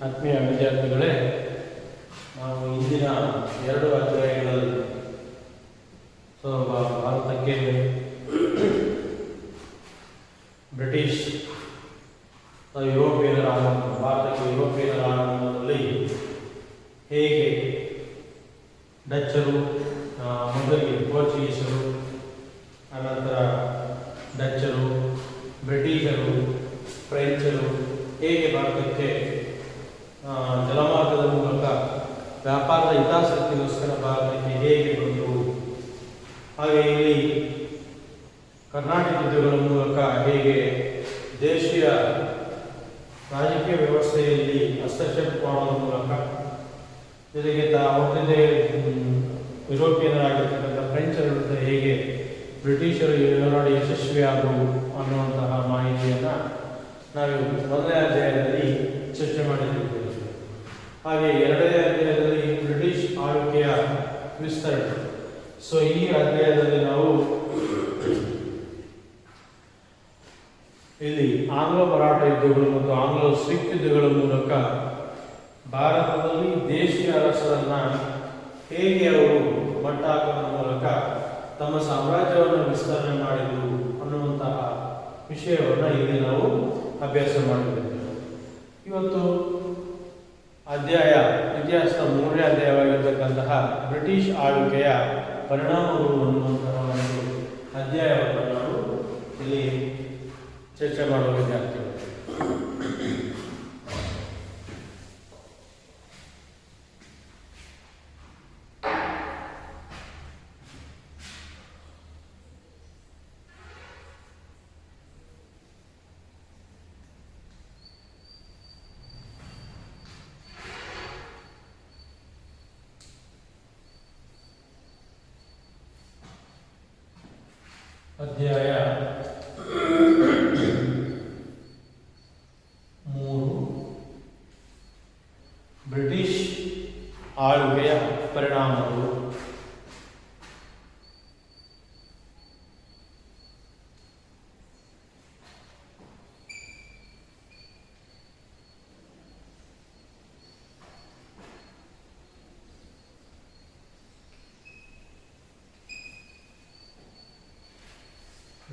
ಆತ್ಮೀಯ ವಿದ್ಯಾರ್ಥಿಗಳೇ, ನಾವು ಇಂದಿನ 2 ಅಧ್ಯಾಯಗಳಲ್ಲಿ ಭಾರತಕ್ಕೆ ಬ್ರಿಟಿಷ್ ಯುರೋಪಿಯನ್ನರ ಆಗಮನ, ಭಾರತಕ್ಕೆ ಯುರೋಪಿಯನ್ನರ ಆಗಮನದಲ್ಲಿ ಹೇಗೆ ಡಚ್ಚರು, ಮೊದಲಿಗೆ ಪೋರ್ಚುಗೀಸರು, ಅನಂತರ ಡಚ್ಚರು, ಬ್ರಿಟಿಷರು, ಫ್ರೆಂಚರು ಹೇಗೆ ಭಾರತಕ್ಕೆ ಜಲಮಾರ್ಗದ ಮೂಲಕ ವ್ಯಾಪಾರದ ಹಿತಾಸಕ್ತಿಗೋಸ್ಕರ ಭಾರತಕ್ಕೆ ಹೇಗೆ ಬಂದರು, ಹಾಗೆ ಇಲ್ಲಿ ಕರ್ನಾಟಕ ಯುದ್ಧಗಳ ಮೂಲಕ ಹೇಗೆ ದೇಶೀಯ ರಾಜಕೀಯ ವ್ಯವಸ್ಥೆಯಲ್ಲಿ ಹಸ್ತಕ್ಷೇಪ ಮಾಡೋದ್ರ ಮೂಲಕ, ಜೊತೆಗೆ ಅವರದೇ ಯುರೋಪಿಯನ್ನರಾಗಿರ್ತಕ್ಕಂಥ ಫ್ರೆಂಚರ ವಿರುದ್ಧ ಹೇಗೆ ಬ್ರಿಟಿಷರು ಹೋರಾಡಿ ಯಶಸ್ವಿಯಾದವು ಅನ್ನುವಂತಹ ಮಾಹಿತಿಯನ್ನು ನಾವು ಮೊದಲನೇ ಅಧ್ಯಾಯದಲ್ಲಿ ಚರ್ಚೆ ಮಾಡಿದ್ದೇವೆ. ಹಾಗೆ 2ನೇ ಅಧ್ಯಾಯದಲ್ಲಿ ಬ್ರಿಟಿಷ್ ಆಳ್ವಿಕೆಯ ವಿಸ್ತರಣೆ. ಈ ಅಧ್ಯಾಯದಲ್ಲಿ ನಾವು ಇಲ್ಲಿ ಆಂಗ್ಲ ಮರಾಠ ಯುದ್ಧಗಳು ಮತ್ತು ಆಂಗ್ಲ ಸಿಖ್ ಯುದ್ಧಗಳ ಮೂಲಕ ಭಾರತದಲ್ಲಿ ದೇಶೀಯ ಅರಸರನ್ನ ಹೇಗೆ ಅವರು ಮಟ್ಟ ಹಾಕುವ ಮೂಲಕ ತಮ್ಮ ಸಾಮ್ರಾಜ್ಯವನ್ನು ವಿಸ್ತರಣೆ ಮಾಡಿದರು ಅನ್ನುವಂತಹ ವಿಷಯವನ್ನು ಇಲ್ಲಿ ನಾವು ಅಭ್ಯಾಸ ಮಾಡಿದ್ದೇವೆ. ಇವತ್ತು ಇತಿಹಾಸದ 3ನೇ ಅಧ್ಯಾಯವಾಗಿರ್ತಕ್ಕಂತಹ ಬ್ರಿಟಿಷ್ ಆಳ್ವಿಕೆಯ ಪರಿಣಾಮಗಳು ಅನ್ನುವಂತಹ ಒಂದು ಅಧ್ಯಾಯವನ್ನು ನಾವು ಇಲ್ಲಿ ಚರ್ಚೆ ಮಾಡುವ ವಿದ್ಯಾರ್ಥಿಗಳು. ಅಧ್ಯಾಯ 3, ಬ್ರಿಟಿಷ್ ಆಳ್ವಿಕೆಯ ಪರಿಣಾಮಗಳು.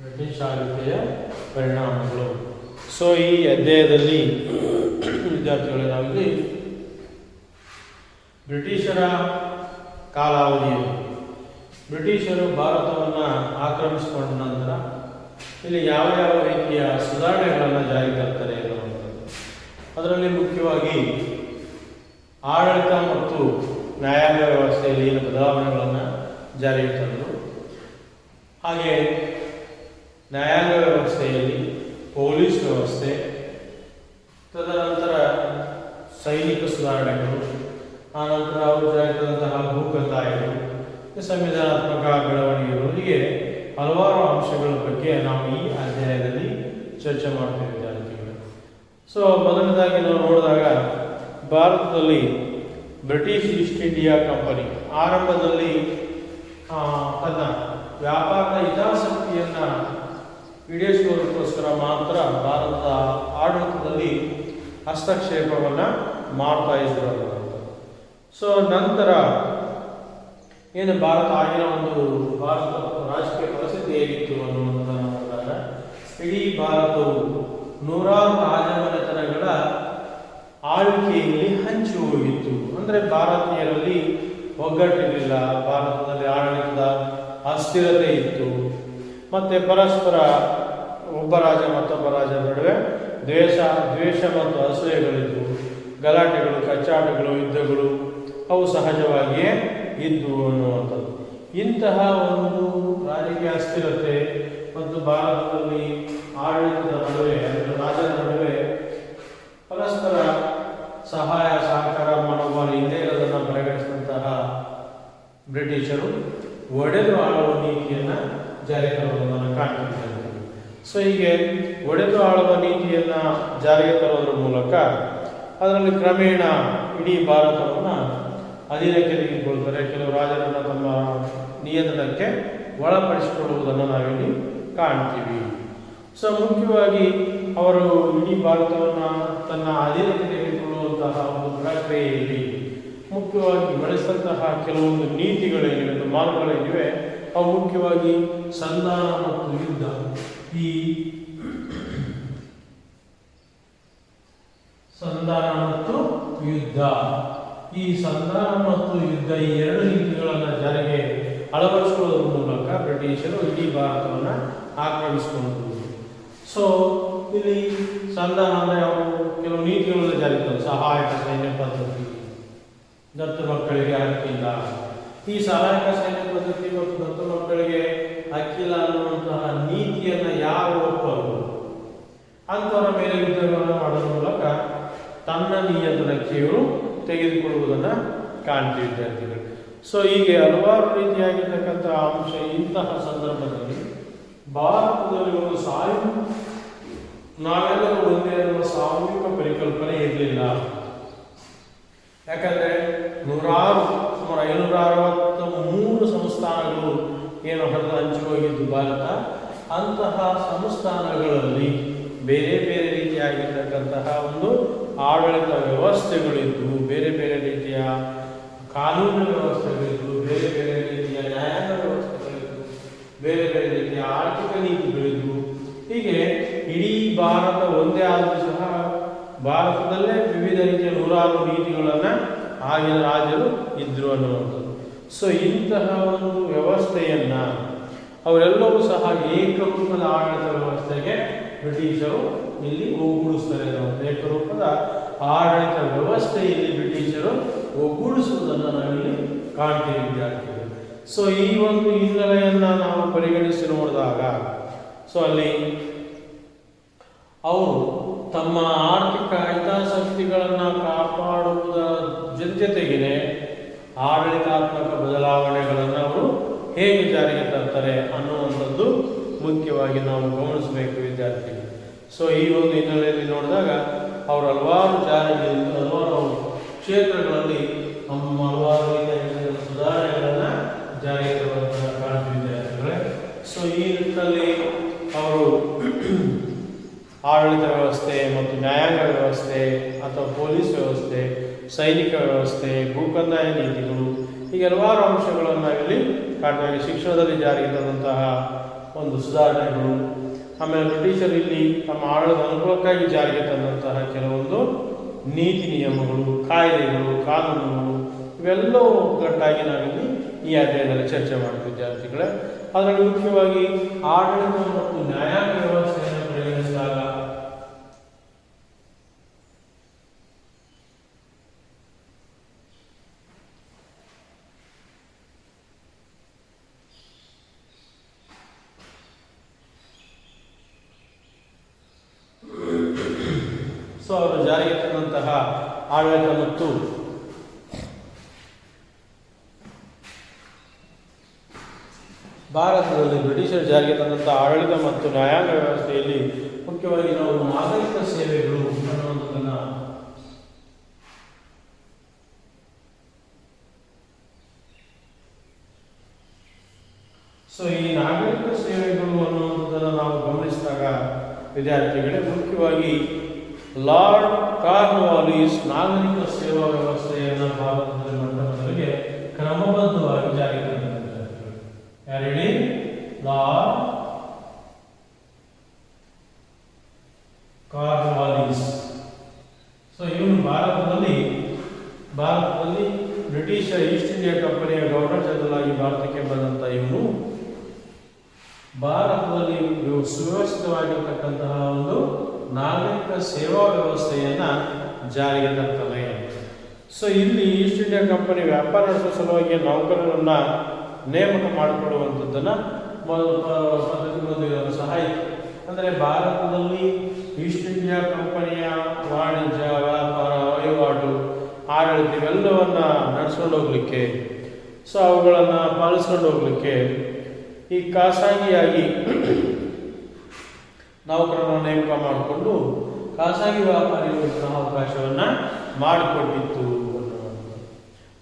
ಬ್ರಿಟಿಷ್ ಆಳ್ವಿಕೆಯ ಪರಿಣಾಮಗಳು. ಈ ಅಧ್ಯಾಯದಲ್ಲಿ ವಿದ್ಯಾರ್ಥಿಗಳೇ, ನಾವಿಲ್ಲಿ ಬ್ರಿಟಿಷರ ಕಾಲಾವಧಿಯಲ್ಲಿ ಬ್ರಿಟಿಷರು ಭಾರತವನ್ನು ಆಕ್ರಮಿಸಿಕೊಂಡ ನಂತರ ಇಲ್ಲಿ ಯಾವ ಯಾವ ರೀತಿಯ ಸುಧಾರಣೆಗಳನ್ನು ಜಾರಿಗೆ ತರ್ತಾರೆ ಅನ್ನುವಂಥದ್ದು. ಅದರಲ್ಲಿ ಮುಖ್ಯವಾಗಿ ಆಡಳಿತ ಮತ್ತು ನ್ಯಾಯಾಂಗ ವ್ಯವಸ್ಥೆಯಲ್ಲಿ ಏನು ಬದಲಾವಣೆಗಳನ್ನು ಜಾರಿಗೆ ತಂದರು, ಹಾಗೆ ನ್ಯಾಯಾಂಗ ವ್ಯವಸ್ಥೆಯಲ್ಲಿ ಪೊಲೀಸ್ ವ್ಯವಸ್ಥೆ, ತದನಂತರ ಸೈನಿಕ ಸುಧಾರಣೆಗಳು, ಆನಂತರ ಅವರು ಜಾರಿದಂತಹ ಭೂಕಂದಾಯಗಳು, ಸಂವಿಧಾನಾತ್ಮಕ ಬೆಳವಣಿಗೆಗಳು, ಹೀಗೆ ಹಲವಾರು ಅಂಶಗಳ ಬಗ್ಗೆ ನಾವು ಈ ಅಧ್ಯಾಯದಲ್ಲಿ ಚರ್ಚೆ ಮಾಡ್ತೇವೆ ವಿದ್ಯಾರ್ಥಿಗಳು. ಮೊದಲನೇದಾಗಿ ನಾವು ನೋಡಿದಾಗ ಭಾರತದಲ್ಲಿ ಬ್ರಿಟಿಷ್ ಈಸ್ಟ್ ಇಂಡಿಯಾ ಕಂಪನಿ ಆರಂಭದಲ್ಲಿ ತನ್ನ ವ್ಯಾಪಾರದ ಹಿತಾಸಕ್ತಿಯನ್ನು ಈಡೇರಿಸುವುದಕ್ಕೋಸ್ಕರ ಮಾತ್ರ ಭಾರತದ ಆಡಳಿತದಲ್ಲಿ ಹಸ್ತಕ್ಷೇಪವನ್ನು ಮಾಡ್ತಾ ಇದ್ರು. ನಂತರ ಏನು ಆಗಿನ ಒಂದು ಭಾರತ ರಾಜಕೀಯ ಪರಿಸ್ಥಿತಿ ಹೇಗಿತ್ತು ಅನ್ನುವಂಥದ್ದನ್ನು ನೋಡಿದಾಗ ಇಡೀ ಭಾರತವು ನೂರಾರು ರಾಜಮನೆತನಗಳ ಆಳ್ವಿಕೆಯಲ್ಲಿ ಹಂಚಿ ಹೋಗಿತ್ತು. ಅಂದರೆ ಭಾರತೀಯರಲ್ಲಿ ಒಗ್ಗಟ್ಟಿರಲಿಲ್ಲ, ಭಾರತದಲ್ಲಿ ಆಡಳಿತದ ಅಸ್ಥಿರತೆ ಇತ್ತು, ಮತ್ತು ಪರಸ್ಪರ ಒಬ್ಬ ರಾಜ ಮತ್ತೊಬ್ಬ ರಾಜ ನಡುವೆ ದ್ವೇಷ ಮತ್ತು ಅಸೂಯೆಗಳಿದ್ವು, ಗಲಾಟೆಗಳು, ಕಚ್ಚಾಟಗಳು, ಯುದ್ಧಗಳು ಅವು ಸಹಜವಾಗಿಯೇ ಇದ್ವು ಅನ್ನುವಂಥದ್ದು. ಇಂತಹ ಒಂದು ರಾಜಕೀಯ ಅಸ್ಥಿರತೆ ಮತ್ತು ಭಾರತದಲ್ಲಿ ಆಡಳಿತದ ನಡುವೆ, ಅಂದರೆ ರಾಜರ ನಡುವೆ ಪರಸ್ಪರ ಸಹಾಯ ಸಹಕಾರ ಮನೋಭಾವ ಇಲ್ಲೇ ಇರೋದನ್ನು ಪರಿಗಣಿಸಿದಂತಹ ಬ್ರಿಟಿಷರು ಒಡೆದು ಆಳುವ ನೀತಿಯನ್ನು ಜಾರಿಗೆ ತರುವುದನ್ನು ಕಾಣ್ತಿದ್ದಾರೆ. ಸೊ ಹೀಗೆ ಒಡೆದು ಆಳುವ ನೀತಿಯನ್ನು ಜಾರಿಗೆ ತರೋದ್ರ ಮೂಲಕ ಅದರಲ್ಲಿ ಕ್ರಮೇಣ ಇಡೀ ಭಾರತವನ್ನು ಅಧೀನಕ್ಕೆ ತೆಗೆದುಕೊಳ್ತಾರೆ. ಕೆಲವು ರಾಜರನ್ನು ತಮ್ಮ ನಿಯಂತ್ರಣಕ್ಕೆ ಒಳಪಡಿಸಿಕೊಳ್ಳುವುದನ್ನು ನಾವಿಲ್ಲಿ ಕಾಣ್ತೀವಿ. ಸೊ ಮುಖ್ಯವಾಗಿ ಅವರು ಇಡೀ ಭಾರತವನ್ನು ತನ್ನ ಅಧೀನಕ್ಕೆ ತೆಗೆದುಕೊಳ್ಳುವಂತಹ ಒಂದು ಪ್ರಕ್ರಿಯೆಯಲ್ಲಿ ಮುಖ್ಯವಾಗಿ ಬಳಸಿದಂತಹ ಕೆಲವೊಂದು ನೀತಿಗಳೇನಿವೆ, ಮಾರ್ಗಗಳೇನಿವೆ, ಅವು ಮುಖ್ಯವಾಗಿ ಸಂಧಾನ ಮತ್ತು ಯುದ್ಧ. ಈ ಸಂಧಾನ ಮತ್ತು ಯುದ್ಧ ಈ ಎರಡು ನೀತಿಗಳನ್ನು ಜಾರಿಗೆ ಅಳವಡಿಸಿಕೊಳ್ಳುವುದರ ಮೂಲಕ ಬ್ರಿಟಿಷರು ಇಡೀ ಭಾರತವನ್ನು ಆಕ್ರಮಿಸಿಕೊಂಡರು. ಸೊ ಇಲ್ಲಿ ಸಂಧಾನ ಅಂದರೆ ಅವರು ಕೆಲವು ನೀತಿಗಳನ್ನು ಜಾರಿಗೆ ತಂದರು. ಸಹಾಯಕ ಸೈನ್ಯ ಪದ್ಧತಿ, ದತ್ತು ಮಕ್ಕಳಿಗೆ ಹಕ್ಕಿಲ್ಲ. ಈ ಸಹಾಯಕ ಸೈನ್ಯ ಪದ್ಧತಿ ಮತ್ತು ದತ್ತು ಮಕ್ಕಳಿಗೆ ಹಕ್ಕಿಲ್ಲ ಅನ್ನುವಂತಹ ನೀತಿಯನ್ನು ಯಾರು ಒಪ್ಪರು ಅಂಥವರ ಮೇಲೆ ಯುದ್ಧಗಳನ್ನು ಮಾಡೋದ್ರ ಮೂಲಕ ತನ್ನ ನಿಯಂತ್ರಣಕ್ಕೆ ಇವರು ತೆಗೆದುಕೊಳ್ಳುವುದನ್ನು ಕಾಣ್ತೀವಿ ವಿದ್ಯಾರ್ಥಿಗಳು. ಸೊ ಹೀಗೆ ಹಲವಾರು ರೀತಿಯಾಗಿರ್ತಕ್ಕಂಥ ಅಂಶ. ಇಂತಹ ಸಂದರ್ಭದಲ್ಲಿ ಭಾರತದಲ್ಲಿ ಒಂದು ನಾವೆಲ್ಲರೂ ಒಂದೇ ಅನ್ನುವ ಸಾಮೂಹಿಕ ಪರಿಕಲ್ಪನೆ ಇರಲಿಲ್ಲ. ಯಾಕಂದರೆ ಸುಮಾರು 563 ಸಂಸ್ಥಾನಗಳು ಏನು ಹರಿದು ಹಂಚಿ ಹೋಗಿದ್ದು ಭಾರತ. ಅಂತಹ ಸಂಸ್ಥಾನಗಳಲ್ಲಿ ಬೇರೆ ಬೇರೆ ರೀತಿಯಾಗಿರ್ತಕ್ಕಂತಹ ಒಂದು ಆಡಳಿತ ವ್ಯವಸ್ಥೆಗಳಿದ್ದು, ಬೇರೆ ಬೇರೆ ರೀತಿಯ ಕಾನೂನು ವ್ಯವಸ್ಥೆಗಳಿದ್ದು, ಬೇರೆ ಬೇರೆ ರೀತಿಯ ನ್ಯಾಯಾಂಗ ವ್ಯವಸ್ಥೆಗಳಿದ್ದು, ಬೇರೆ ಬೇರೆ ರೀತಿಯ ಆರ್ಥಿಕ ನೀತಿಗಳಿದ್ದು, ಹೀಗೆ ಇಡೀ ಭಾರತ ಒಂದೇ ಆದರೂ ಸಹ ಭಾರತದಲ್ಲೇ ವಿವಿಧ ರೀತಿಯ 106 ನೀತಿಗಳನ್ನು ಆಗಿನ ರಾಜರು ಇದ್ದರು ಅನ್ನುವಂಥದ್ದು. ಸೊ ಇಂತಹ ಒಂದು ವ್ಯವಸ್ಥೆಯನ್ನು ಅವರೆಲ್ಲವೂ ಸಹ ಏಕರೂಪದ ಆಡಳಿತ ವ್ಯವಸ್ಥೆಗೆ ಬ್ರಿಟಿಷರು ಇಲ್ಲಿ ಒಗ್ಗೂಡಿಸ್ತಾರೆ. ಏಕರೂಪದ ಆಡಳಿತ ವ್ಯವಸ್ಥೆಯಲ್ಲಿ ಬ್ರಿಟಿಷರು ಒಗ್ಗೂಡಿಸುವುದನ್ನು ನಾವಿಲ್ಲಿ ಕಾಣ್ತೀವಿ ವಿದ್ಯಾರ್ಥಿಗಳು. ಸೊ ಈ ಒಂದು ಹಿನ್ನೆಲೆಯನ್ನು ನಾವು ಪರಿಗಣಿಸಿ ನೋಡಿದಾಗ ಅಲ್ಲಿ ಅವರು ತಮ್ಮ ಆರ್ಥಿಕ ಹಿತಾಸಕ್ತಿಗಳನ್ನು ಕಾಪಾಡುವುದರ ಜೊತೆಗೆ ಆಡಳಿತಾತ್ಮಕ ಬದಲಾವಣೆಗಳನ್ನು ಅವರು ಹೇಗೆ ಜಾರಿಗೆ ತರ್ತಾರೆ ಅನ್ನುವಂಥದ್ದು ಮುಖ್ಯವಾಗಿ ನಾವು ಗಮನಿಸಬೇಕು ವಿದ್ಯಾರ್ಥಿಗಳು. ಸೊ ಈ ಒಂದು ಹಿನ್ನೆಲೆಯಲ್ಲಿ ನೋಡಿದಾಗ ಅವರು ಹಲವಾರು ಕ್ಷೇತ್ರಗಳಲ್ಲಿ ಹಲವಾರು ರೀತಿಯ ಸುಧಾರಣೆಗಳನ್ನು ಜಾರಿಗೆ ತರುವಂತಹ ಕಾಣ್ತೀವಿ ವಿದ್ಯಾರ್ಥಿಗಳೇ. ಸೊ ಈ ನಿಟ್ಟಿನಲ್ಲಿ ಅವರು ಆಡಳಿತ ವ್ಯವಸ್ಥೆ ಮತ್ತು ನ್ಯಾಯಾಂಗ ವ್ಯವಸ್ಥೆ ಅಥವಾ ಪೊಲೀಸ್ ವ್ಯವಸ್ಥೆ, ಸೈನಿಕ ವ್ಯವಸ್ಥೆ, ಭೂಕಂದಾಯ ನೀತಿಗಳು, ಹೀಗೆ ಹಲವಾರು ಅಂಶಗಳನ್ನು ನಾವಿಲ್ಲಿ ಕಾಣ್ತೀವಿ. ಶಿಕ್ಷಣದಲ್ಲಿ ಜಾರಿಗೆ ತಂದಂತಹ ಒಂದು ಸುಧಾರಣೆಗಳು, ಆಮೇಲೆ ಬ್ರಿಟಿಷರು ಇಲ್ಲಿ ತಮ್ಮ ಆಡಳಿತ ಅನುಕೂಲಕ್ಕಾಗಿ ಜಾರಿಗೆ ತಂದಂತಹ ಕೆಲವೊಂದು ನೀತಿ ನಿಯಮಗಳು, ಕಾಯ್ದೆಗಳು, ಕಾನೂನುಗಳು, ಇವೆಲ್ಲವೂ ಒಗ್ಗಟ್ಟಾಗಿ ನಾವಿಲ್ಲಿ ಈ ಅಧ್ಯಾಯದಲ್ಲಿ ಚರ್ಚೆ ಮಾಡ್ತೀವಿ ವಿದ್ಯಾರ್ಥಿಗಳೇ. ಅದರಲ್ಲಿ ಮುಖ್ಯವಾಗಿ ಆಡಳಿತ ಮತ್ತು ನ್ಯಾಯಾಂಗ ವ್ಯವಸ್ಥೆಯನ್ನು ಪರಿಗಣಿಸಿದಾಗ ಅವರು ಜಾರಿಗೆ ತಂದಂತಹ ಆಡಳಿತ ಮತ್ತು ಭಾರತದಲ್ಲಿ ಬ್ರಿಟಿಷರು ಜಾರಿಗೆ ತಂದಂತಹ ಆಡಳಿತ ಮತ್ತು ನ್ಯಾಯಾಂಗ ವ್ಯವಸ್ಥೆಯಲ್ಲಿ ಮುಖ್ಯವಾಗಿ ನಾವು ನಾಗರಿಕ ಸೇವೆಗಳು ಅನ್ನುವಂಥದ್ದನ್ನು ಈ ನಾಗರಿಕ ಸೇವೆಗಳು ಅನ್ನುವಂಥದ್ದನ್ನು ನಾವು ಗಮನಿಸಿದಾಗ ವಿದ್ಯಾರ್ಥಿಗಳೇ, ಮುಖ್ಯವಾಗಿ ಲಾರ್ಡ್ ಕಾರ್ನ್ವಾಲಿಸ್ ನಾಗರಿಕ ಸೇವಾ ವ್ಯವಸ್ಥೆಯನ್ನು ಭಾರತದಲ್ಲಿ ಮೊದಲಿಗೆ ಕ್ರಮಬದ್ಧವಾಗಿ ಜಾರಿಗೆ ತಂದಿದ್ದಾರೆ. ಯಾರೇಳಿ? Lord Cornwallis. ಇವನು ಭಾರತದಲ್ಲಿ ಬ್ರಿಟಿಷ್ ಈಸ್ಟ್ ಇಂಡಿಯಾ ಕಂಪನಿಯ ಗವರ್ನರ್ ಜನರಲ್ ಆಗಿ ಭಾರತಕ್ಕೆ ಬಂದಂತ ಇವನು ಭಾರತದಲ್ಲಿ ಸುವ್ಯವಸ್ಥಿತವಾಗಿರ್ತಕ್ಕಂತಹ ಒಂದು ನಾಗರಿಕ ಸೇವಾ ವ್ಯವಸ್ಥೆಯನ್ನು ಜಾರಿಗೆ ತರ್ತಾನೆ. ಇಲ್ಲಿ ಈಸ್ಟ್ ಇಂಡಿಯಾ ಕಂಪನಿ ವ್ಯಾಪಾರ ನಡೆಸುವ ಸಲುವಾಗಿ ನೌಕರರನ್ನು ನೇಮಕ ಮಾಡಿಕೊಳ್ಳುವಂಥದ್ದನ್ನು ಪದ್ಧತಿ ಸಹಾಯ. ಅಂದರೆ ಭಾರತದಲ್ಲಿ ಈಸ್ಟ್ ಇಂಡಿಯಾ ಕಂಪನಿಯ ವಾಣಿಜ್ಯ, ವ್ಯಾಪಾರ, ವಹಿವಾಟು, ಆಡಳಿತ ಇವೆಲ್ಲವನ್ನು ನಡೆಸ್ಕೊಂಡು ಹೋಗ್ಲಿಕ್ಕೆ, ಅವುಗಳನ್ನು ಪಾಲಿಸ್ಕೊಂಡು ಹೋಗ್ಲಿಕ್ಕೆ ಈ ಖಾಸಗಿಯಾಗಿ ನೌಕರರನ್ನು ನೇಮಕ ಮಾಡಿಕೊಂಡು ಖಾಸಗಿ ವ್ಯಾಪಾರಿಗಳು ಅವಕಾಶವನ್ನು ಮಾಡಿಕೊಟ್ಟಿತ್ತು ಅನ್ನುವಂಥದ್ದು.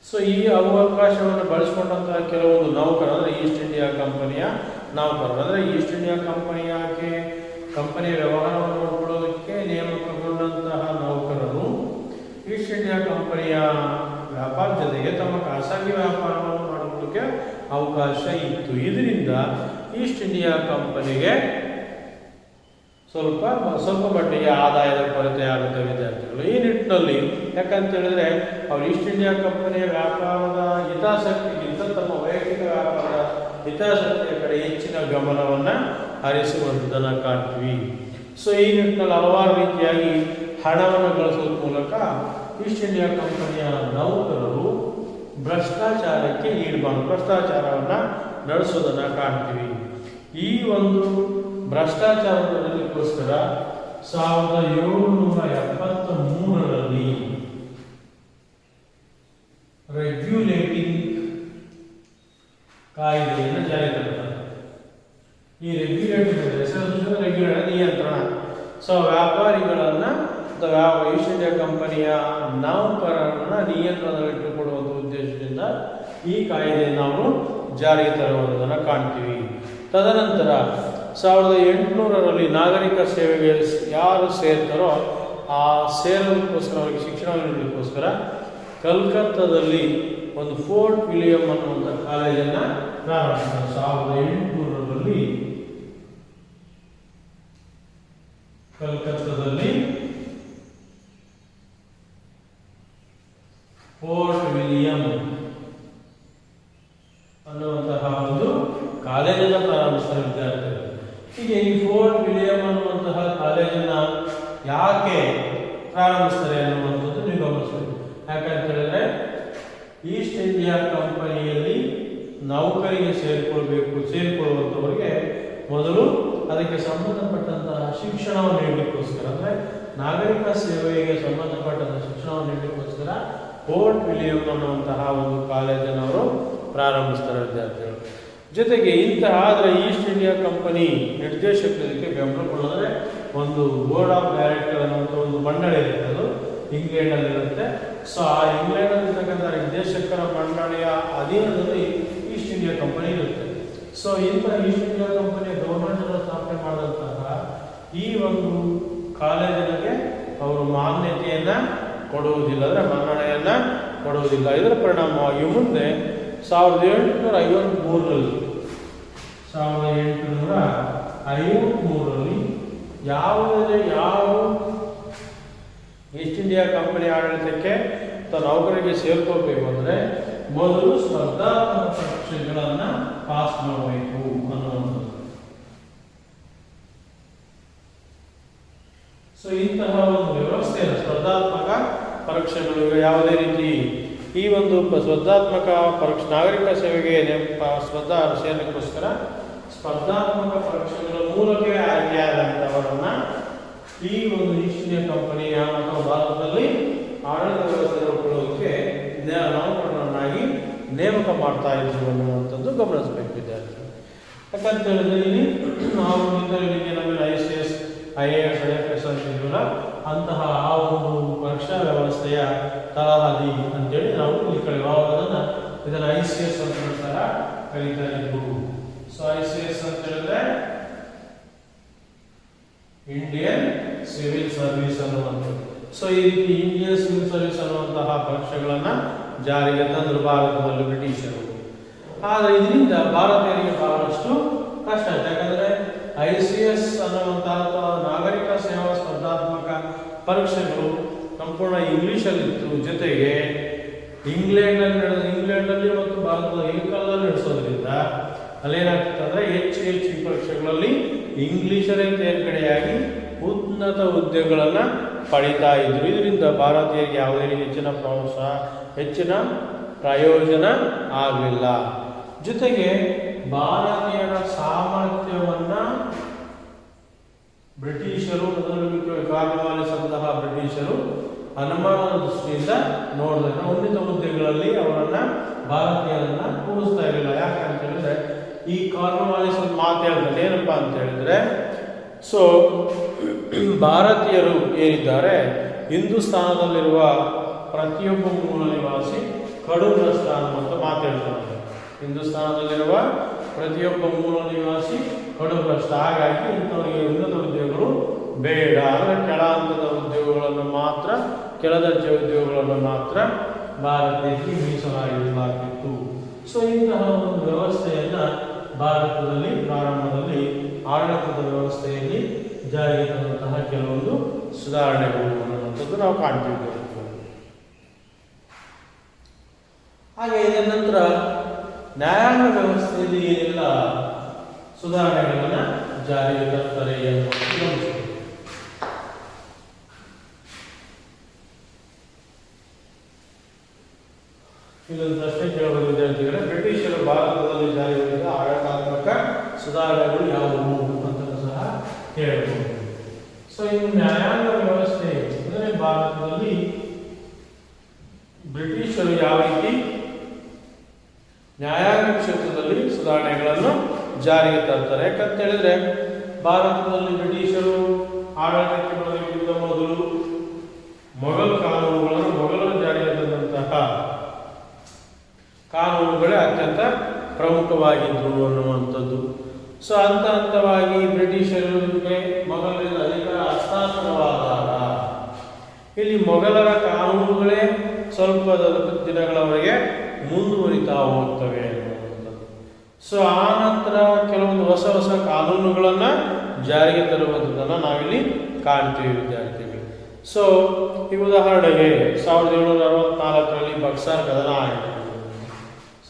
ಸೊ ಈ ಅವಕಾಶವನ್ನು ಬಳಸಿಕೊಂಡಂತಹ ಕೆಲವೊಂದು ನೌಕರರು ಅಂದರೆ ಈಸ್ಟ್ ಇಂಡಿಯಾ ಕಂಪನಿಯ ನೌಕರರು, ಅಂದರೆ ಈಸ್ಟ್ ಇಂಡಿಯಾ ಕಂಪನಿಯ ವ್ಯವಹಾರವನ್ನು ನೋಡಿಕೊಳ್ಳೋದಕ್ಕೆ ನೇಮಕಗೊಂಡಂತಹ ನೌಕರರು ಈಸ್ಟ್ ಇಂಡಿಯಾ ಕಂಪನಿಯ ವ್ಯಾಪಾರ ಜೊತೆಗೆ ತಮ್ಮ ಖಾಸಗಿ ವ್ಯಾಪಾರವನ್ನು ಮಾಡೋದಕ್ಕೆ ಅವಕಾಶ ಇತ್ತು. ಇದರಿಂದ ಈಸ್ಟ್ ಇಂಡಿಯಾ ಕಂಪನಿಗೆ ಸ್ವಲ್ಪ ಮಟ್ಟಿಗೆ ಆದಾಯದ ಕೊರತೆ ಆಗುತ್ತೆ ವಿದ್ಯಾರ್ಥಿಗಳು. ಈ ನಿಟ್ಟಿನಲ್ಲಿ ಯಾಕಂತ ಹೇಳಿದ್ರೆ ಅವರು ಈಸ್ಟ್ ಇಂಡಿಯಾ ಕಂಪನಿಯ ವ್ಯಾಪಾರದ ಹಿತಾಸಕ್ತಿಗಿಂತ ತಮ್ಮ ವೈಯಕ್ತಿಕ ವ್ಯಾಪಾರದ ಹಿತಾಸಕ್ತಿಯ ಕಡೆ ಹೆಚ್ಚಿನ ಗಮನವನ್ನು ಹರಿಸುವಂಥದ್ದನ್ನು ಕಾಣ್ತೀವಿ. ಸೊ ಈ ನಿಟ್ಟಿನಲ್ಲಿ ಹಲವಾರು ರೀತಿಯಾಗಿ ಹಣವನ್ನು ಗಳಿಸೋದ್ರ ಮೂಲಕ ಈಸ್ಟ್ ಇಂಡಿಯಾ ಕಂಪನಿಯ ನೌಕರರು ಭ್ರಷ್ಟಾಚಾರಕ್ಕೆ ಈಡಬಾರದು, ಭ್ರಷ್ಟಾಚಾರವನ್ನು ನಡೆಸೋದನ್ನು ಕಾಣ್ತೀವಿ. ಈ ಒಂದು ಭ್ರಷ್ಟಾಚಾರದಕ್ಕೋಸ್ಕರ 1773ರಲ್ಲಿ ರೆಗ್ಯುಲೇಟಿಂಗ್ ಕಾಯ್ದೆಯನ್ನು ಜಾರಿಗೆ ತರ್ತಾರೆ. ಈ ರೆಗ್ಯುಲೇಟರ್ ನಿಯಂತ್ರಣ. ಸೊ ವ್ಯಾಪಾರಿಗಳನ್ನು ಈಸ್ಟ್ ಇಂಡಿಯಾ ಕಂಪನಿಯ ನೌಕರರನ್ನ ನಿಯಂತ್ರಣದಲ್ಲಿಟ್ಟುಕೊಳ್ಳುವಂಥ ಉದ್ದೇಶದಿಂದ ಈ ಕಾಯ್ದೆಯನ್ನು ನಾವು ಜಾರಿಗೆ ತರುವುದನ್ನು ಕಾಣ್ತೀವಿ. ತದನಂತರ 1800ರಲ್ಲಿ ನಾಗರಿಕ ಸೇವೆಗೆ ಯಾರು ಸೇರ್ತಾರೋ ಆ ಸೇರೋದಕ್ಕೋಸ್ಕರ ಅವರಿಗೆ ಶಿಕ್ಷಣವನ್ನು ನೀಡಲಿಕ್ಕೋಸ್ಕರ ಕಲ್ಕತ್ತಾದಲ್ಲಿ ಒಂದು ಫೋರ್ಟ್ ವಿಲಿಯಂ ಅನ್ನುವಂಥ ಕಾಲೇಜನ್ನು ಪ್ರಾರಂಭಿಸಿದರು. 1800ರಲ್ಲಿ ಕಲ್ಕತ್ತಾದಲ್ಲಿ ಫೋರ್ಟ್ ವಿಲಿಯಂ ಅನ್ನುವಂತಹ ಒಂದು ಕಾಲೇಜನ್ನು ಪ್ರಾರಂಭಿಸಿದ ವಿದ್ಯಾರ್ಥಿಗಳು. ಹೀಗೆ ಈ ಫೋರ್ಟ್ ವಿಲಿಯಂ ಅನ್ನುವಂತಹ ಕಾಲೇಜನ್ನು ಯಾಕೆ ಪ್ರಾರಂಭಿಸ್ತಾರೆ ಅನ್ನುವಂಥದ್ದು ನೀವು ಗಮನಿಸಬೇಕು. ಯಾಕಂತ ಹೇಳಿದ್ರೆ ಈಸ್ಟ್ ಇಂಡಿಯಾ ಕಂಪನಿಯಲ್ಲಿ ನೌಕರಿಗೆ ಸೇರಿಕೊಳ್ಳುವಂಥವರಿಗೆ ಮೊದಲು ಅದಕ್ಕೆ ಸಂಬಂಧಪಟ್ಟಂತಹ ಶಿಕ್ಷಣವನ್ನು ನೀಡಲಿಕ್ಕೋಸ್ಕರ, ಅಂದರೆ ನಾಗರಿಕ ಸೇವೆಗೆ ಸಂಬಂಧಪಟ್ಟಂತಹ ಶಿಕ್ಷಣವನ್ನು ನೀಡಲಿಕ್ಕೋಸ್ಕರ ಫೋರ್ಟ್ ವಿಲಿಯಂ ಅನ್ನುವಂತಹ ಒಂದು ಕಾಲೇಜನ್ನು ಅವರು ಪ್ರಾರಂಭಿಸ್ತಾರೆ ವಿದ್ಯಾರ್ಥಿಗಳು. ಜೊತೆಗೆ ಆದರೆ ಈಸ್ಟ್ ಇಂಡಿಯಾ ಕಂಪನಿ ನಿರ್ದೇಶಕರಿಗೆ ಬೆಂಬಲ ಕೊಡೋದ್ರೆ ಒಂದು ಬೋರ್ಡ್ ಆಫ್ ಡೈರೆಕ್ಟರ್ ಅನ್ನುವಂಥ ಒಂದು ಮಂಡಳಿ ಇರುತ್ತೆ, ಅದು ಇಂಗ್ಲೆಂಡಲ್ಲಿರುತ್ತೆ. ಸೊ ಆ ಇಂಗ್ಲೆಂಡಲ್ಲಿರ್ತಕ್ಕಂಥ ನಿರ್ದೇಶಕರ ಮಂಡಳಿಯ ಅಧೀನದಲ್ಲಿ ಈಸ್ಟ್ ಇಂಡಿಯಾ ಕಂಪನಿ ಇರುತ್ತೆ. ಸೊ ಈಸ್ಟ್ ಇಂಡಿಯಾ ಕಂಪನಿಯ ಗೌರ್ಮೆಂಟ್ ಸ್ಥಾಪನೆ ಮಾಡಿದಂತಹ ಈ ಒಂದು ಕಾಲೇಜಿಗೆ ಅವರು ಮಾನ್ಯತೆಯನ್ನು ಕೊಡುವುದಿಲ್ಲ, ಅಂದರೆ ಮನ್ನಣೆಯನ್ನು ಕೊಡುವುದಿಲ್ಲ. ಇದರ ಪರಿಣಾಮವಾಗಿ ಮುಂದೆ 1853ರಲ್ಲಿ ಯಾವ ಈಸ್ಟ್ ಇಂಡಿಯಾ ಕಂಪನಿ ಆಡಳಿತಕ್ಕೆ ನೌಕರಿಗೆ ಸೇರ್ಕೋಬೇಕು ಅಂದರೆ ಮೊದಲು ಸ್ಪರ್ಧಾತ್ಮಕ ಪರೀಕ್ಷೆಗಳನ್ನು ಪಾಸ್ ಮಾಡಬೇಕು ಅನ್ನುವಂಥದ್ದು. ಸೊ ಇಂತಹ ಒಂದು ವ್ಯವಸ್ಥೆ ಸ್ಪರ್ಧಾತ್ಮಕ ಪರೀಕ್ಷೆಗಳು ಯಾವುದೇ ರೀತಿ ಈ ಒಂದು ಸ್ಪರ್ಧಾತ್ಮಕ ಪರೀಕ್ಷೆ ನಾಗರಿಕ ಸೇವೆಗೆ ಸೇರಲಿಕ್ಕೋಸ್ಕರ ಸ್ಪರ್ಧಾತ್ಮಕ ಪರೀಕ್ಷೆಗಳ ಮೂಲಕ ಆಯ್ಕೆಯಾದಂಥವರನ್ನ ಈ ಒಂದು ಈಸ್ಟ್ ಇಂಡಿಯಾ ಕಂಪನಿಯ ಅಥವಾ ಭಾರತದಲ್ಲಿ ಆಡಳಿತ ವ್ಯವಸ್ಥೆ ನೋಡಿಕೊಳ್ಳೋದಕ್ಕೆ ನೌಕರರನ್ನಾಗಿ ನೇಮಕ ಮಾಡ್ತಾ ಇದ್ರು ಅನ್ನುವಂಥದ್ದು ಗಮನಿಸಬೇಕು ವಿದ್ಯಾರ್ಥಿಗಳು. ಯಾಕಂತ ಹೇಳಿದ್ರೆ ಇಲ್ಲಿ ನಾವು ನಮಗೆ ICS, IAS, IFS ಅಂತಿದ್ವಲ್ಲ ಅಂತಹ ಆ ಒಂದು ಪರೀಕ್ಷಾ ವ್ಯವಸ್ಥೆಯ ತಳಹದಿ ಅಂತೇಳಿ ನಾವು ಇಲ್ಲಿ ಕಳೆಯುವುದನ್ನು ಇದನ್ನು ICS ಅಂತ ಸಹ ಕರೀತಾ ಇದ್ವು. ಸೊ ICS ಅಂತ ಹೇಳಿದ್ರೆ ಇಂಡಿಯನ್ ಸಿವಿಲ್ ಸರ್ವಿಸ್ ಅನ್ನುವಂಥದ್ದು. ಸೊ ಈ ರೀತಿ ಇಂಡಿಯನ್ ಸಿವಿಲ್ ಸರ್ವಿಸ್ ಅನ್ನುವಂತಹ ಪರೀಕ್ಷೆಗಳನ್ನು ಜಾರಿಗೆ ತಂದರು ಭಾರತದಲ್ಲಿ ಬ್ರಿಟಿಷರು. ಆದರೆ ಇದರಿಂದ ಭಾರತೀಯರಿಗೆ ಬಹಳಷ್ಟು ಕಷ್ಟ ಆಯ್ತು. ಯಾಕಂದರೆ ICS ಅನ್ನುವಂತಹ ನಾಗರಿಕ ಸೇವಾ ಸ್ಪರ್ಧಾತ್ಮಕ ಪರೀಕ್ಷೆಗಳು ಸಂಪೂರ್ಣ ಇಂಗ್ಲಿಷಲ್ಲಿತ್ತು. ಜೊತೆಗೆ ಇಂಗ್ಲೆಂಡ್ನಲ್ಲಿ ಮತ್ತು ಭಾರತದ ಏಕಕಾಲದಲ್ಲಿ ನಡೆಸೋದ್ರಿಂದ ಅಲ್ಲೇನಾಗ್ತದೆ ಅಂದರೆ ಹೆಚ್ಚು ಈ ಪರೀಕ್ಷೆಗಳಲ್ಲಿ ಇಂಗ್ಲಿಷರೇ ತೇರ್ಗಡೆಯಾಗಿ ಉನ್ನತ ಹುದ್ದೆಗಳನ್ನು ಪಡಿತಾ ಇದ್ರು. ಇದರಿಂದ ಭಾರತೀಯರಿಗೆ ಯಾವುದೇ ಹೆಚ್ಚಿನ ಪ್ರಯೋಜನ ಆಗಲಿಲ್ಲ. ಜೊತೆಗೆ ಭಾರತೀಯರ ಸಾಮರ್ಥ್ಯವನ್ನು ಬ್ರಿಟಿಷರು ಕಾರ್ಯಪಾಲಿಸಿದಂತಹ ಬ್ರಿಟಿಷರು ಅನುಮಾನದ ದೃಷ್ಟಿಯಿಂದ ನೋಡಿದ್ರೆ ಉನ್ನತ ಹುದ್ದೆಗಳಲ್ಲಿ ಅವರನ್ನು ಭಾರತೀಯರನ್ನ ಕೂರಿಸ್ತಾ ಇರಲಿಲ್ಲ. ಯಾಕಂತ ಹೇಳಿದ್ರೆ ಈ ಕಾರ್ಯಪಾಲಿಸೋದು ಮಾತು ಹೇಳ್ತಾರೆ ಏನಪ್ಪಾ ಅಂತ ಹೇಳಿದ್ರೆ ಸೊ ಭಾರತೀಯರು ಏನಿದ್ದಾರೆ ಹಿಂದೂಸ್ತಾನದಲ್ಲಿರುವ ಪ್ರತಿಯೊಬ್ಬ ಮೂಲ ನಿವಾಸಿ ಕಡುಗ್ರಸ್ತ ಅನ್ನುವಂಥ ಮಾತಾಡ್ತಾರೆ. ಹಿಂದೂಸ್ತಾನದಲ್ಲಿರುವ ಪ್ರತಿಯೊಬ್ಬ ಮೂಲ ನಿವಾಸಿ ಕಡುಗ್ರಸ್ತ. ಹಾಗಾಗಿ ಇಂಥವರಿಗೆ ಉನ್ನತ ಉದ್ಯೋಗಗಳು ಬೇಡ, ಅಂದರೆ ಕೆಳ ಹಂತದ ಉದ್ಯೋಗಗಳನ್ನು ಮಾತ್ರ, ಕೆಳದರ್ಜೆ ಉದ್ಯೋಗಗಳನ್ನು ಮಾತ್ರ ಭಾರತದಲ್ಲಿ ಮೀಸಲಾಗಿಡಲಾಗಿತ್ತು. ಸೊ ಇಂತಹ ಒಂದು ವ್ಯವಸ್ಥೆಯನ್ನು ಭಾರತದಲ್ಲಿ ಪ್ರಾರಂಭದಲ್ಲಿ ಆಡಳಿತದ ವ್ಯವಸ್ಥೆಯಲ್ಲಿ ಜಾರಿಗೆ ತಂದಂತಹ ಕೆಲವೊಂದು ಸುಧಾರಣೆಗಳು ಅನ್ನುವಂಥದ್ದು ನಾವು ಕಾಣ್ತೀವಿ. ಹಾಗೆ ಇದರ ನಂತರ ನ್ಯಾಯಾಂಗ ವ್ಯವಸ್ಥೆಯಲ್ಲಿ ಏನೆಲ್ಲ ಸುಧಾರಣೆಗಳನ್ನು ಜಾರಿಗೆ ತರ್ತಾರೆ ಎನ್ನುವಂಥದ್ದು ಗಮನಿಸಬೇಕು. ಇದೊಂದು ಪ್ರಶ್ನೆ ಕೇಳುವ ವಿದ್ಯಾರ್ಥಿಗಳೇ, ಬ್ರಿಟಿಷರು ಭಾರತದಲ್ಲಿ ಜಾರಿಗೊಳಿಸಿದ ಆಡಳಿತಾತ್ಮಕ ಸುಧಾರಣೆಗಳು ಯಾವುವು ಅಂತ ಸಹ ಕೇಳಬಹುದು. ಸೊ ಇನ್ನು ನ್ಯಾಯಾಂಗ ವ್ಯವಸ್ಥೆ ಅಂದರೆ ಭಾರತದಲ್ಲಿ ಬ್ರಿಟಿಷರು ಯಾವ ರೀತಿ ನ್ಯಾಯಾಂಗ ಕ್ಷೇತ್ರದಲ್ಲಿ ಸುಧಾರಣೆಗಳನ್ನು ಜಾರಿಗೆ ತರ್ತಾರೆ. ಯಾಕಂತ ಹೇಳಿದ್ರೆ ಭಾರತದಲ್ಲಿ ಬ್ರಿಟಿಷರು ಆಡಳಿತಕ್ಕೆ ಬರಲಿಕ್ಕಿಂತ ಮೊದಲು ಮೊಘಲ್ ಕಾನೂನುಗಳನ್ನು, ಮೊಘಲರು ಜಾರಿಗೆ ತಂದಂತಹ ಕಾನೂನುಗಳೇ ಅತ್ಯಂತ ಪ್ರಮುಖವಾಗಿದ್ದವು ಅನ್ನುವಂಥದ್ದು. ಸೊ ಹಂತ ಹಂತವಾಗಿ ಬ್ರಿಟಿಷರಿಗೆ ಮೊಘಲರಿಂದ ಅಧಿಕಾರ ಹಸ್ತಾಂತರವಾದಾಗ ಇಲ್ಲಿ ಮೊಘಲರ ಕಾನೂನುಗಳೇ ಸ್ವಲ್ಪ ದಿನಗಳವರೆಗೆ ಮುಂದುವರಿತಾ ಹೋಗ್ತವೆ ಅನ್ನುವಂಥದ್ದು. ಸೊ ಆ ನಂತರ ಕೆಲವೊಂದು ಹೊಸ ಹೊಸ ಕಾನೂನುಗಳನ್ನು ಜಾರಿಗೆ ತರುವಂಥದ್ದನ್ನು ನಾವಿಲ್ಲಿ ಕಾಣ್ತೀವಿ ವಿದ್ಯಾರ್ಥಿಗಳು. ಸೊ ಈ ಉದಾಹರಣೆಗೆ 1764ರಲ್ಲಿ ಬಕ್ಸರ್ ಕದನ ಆಯಿತು.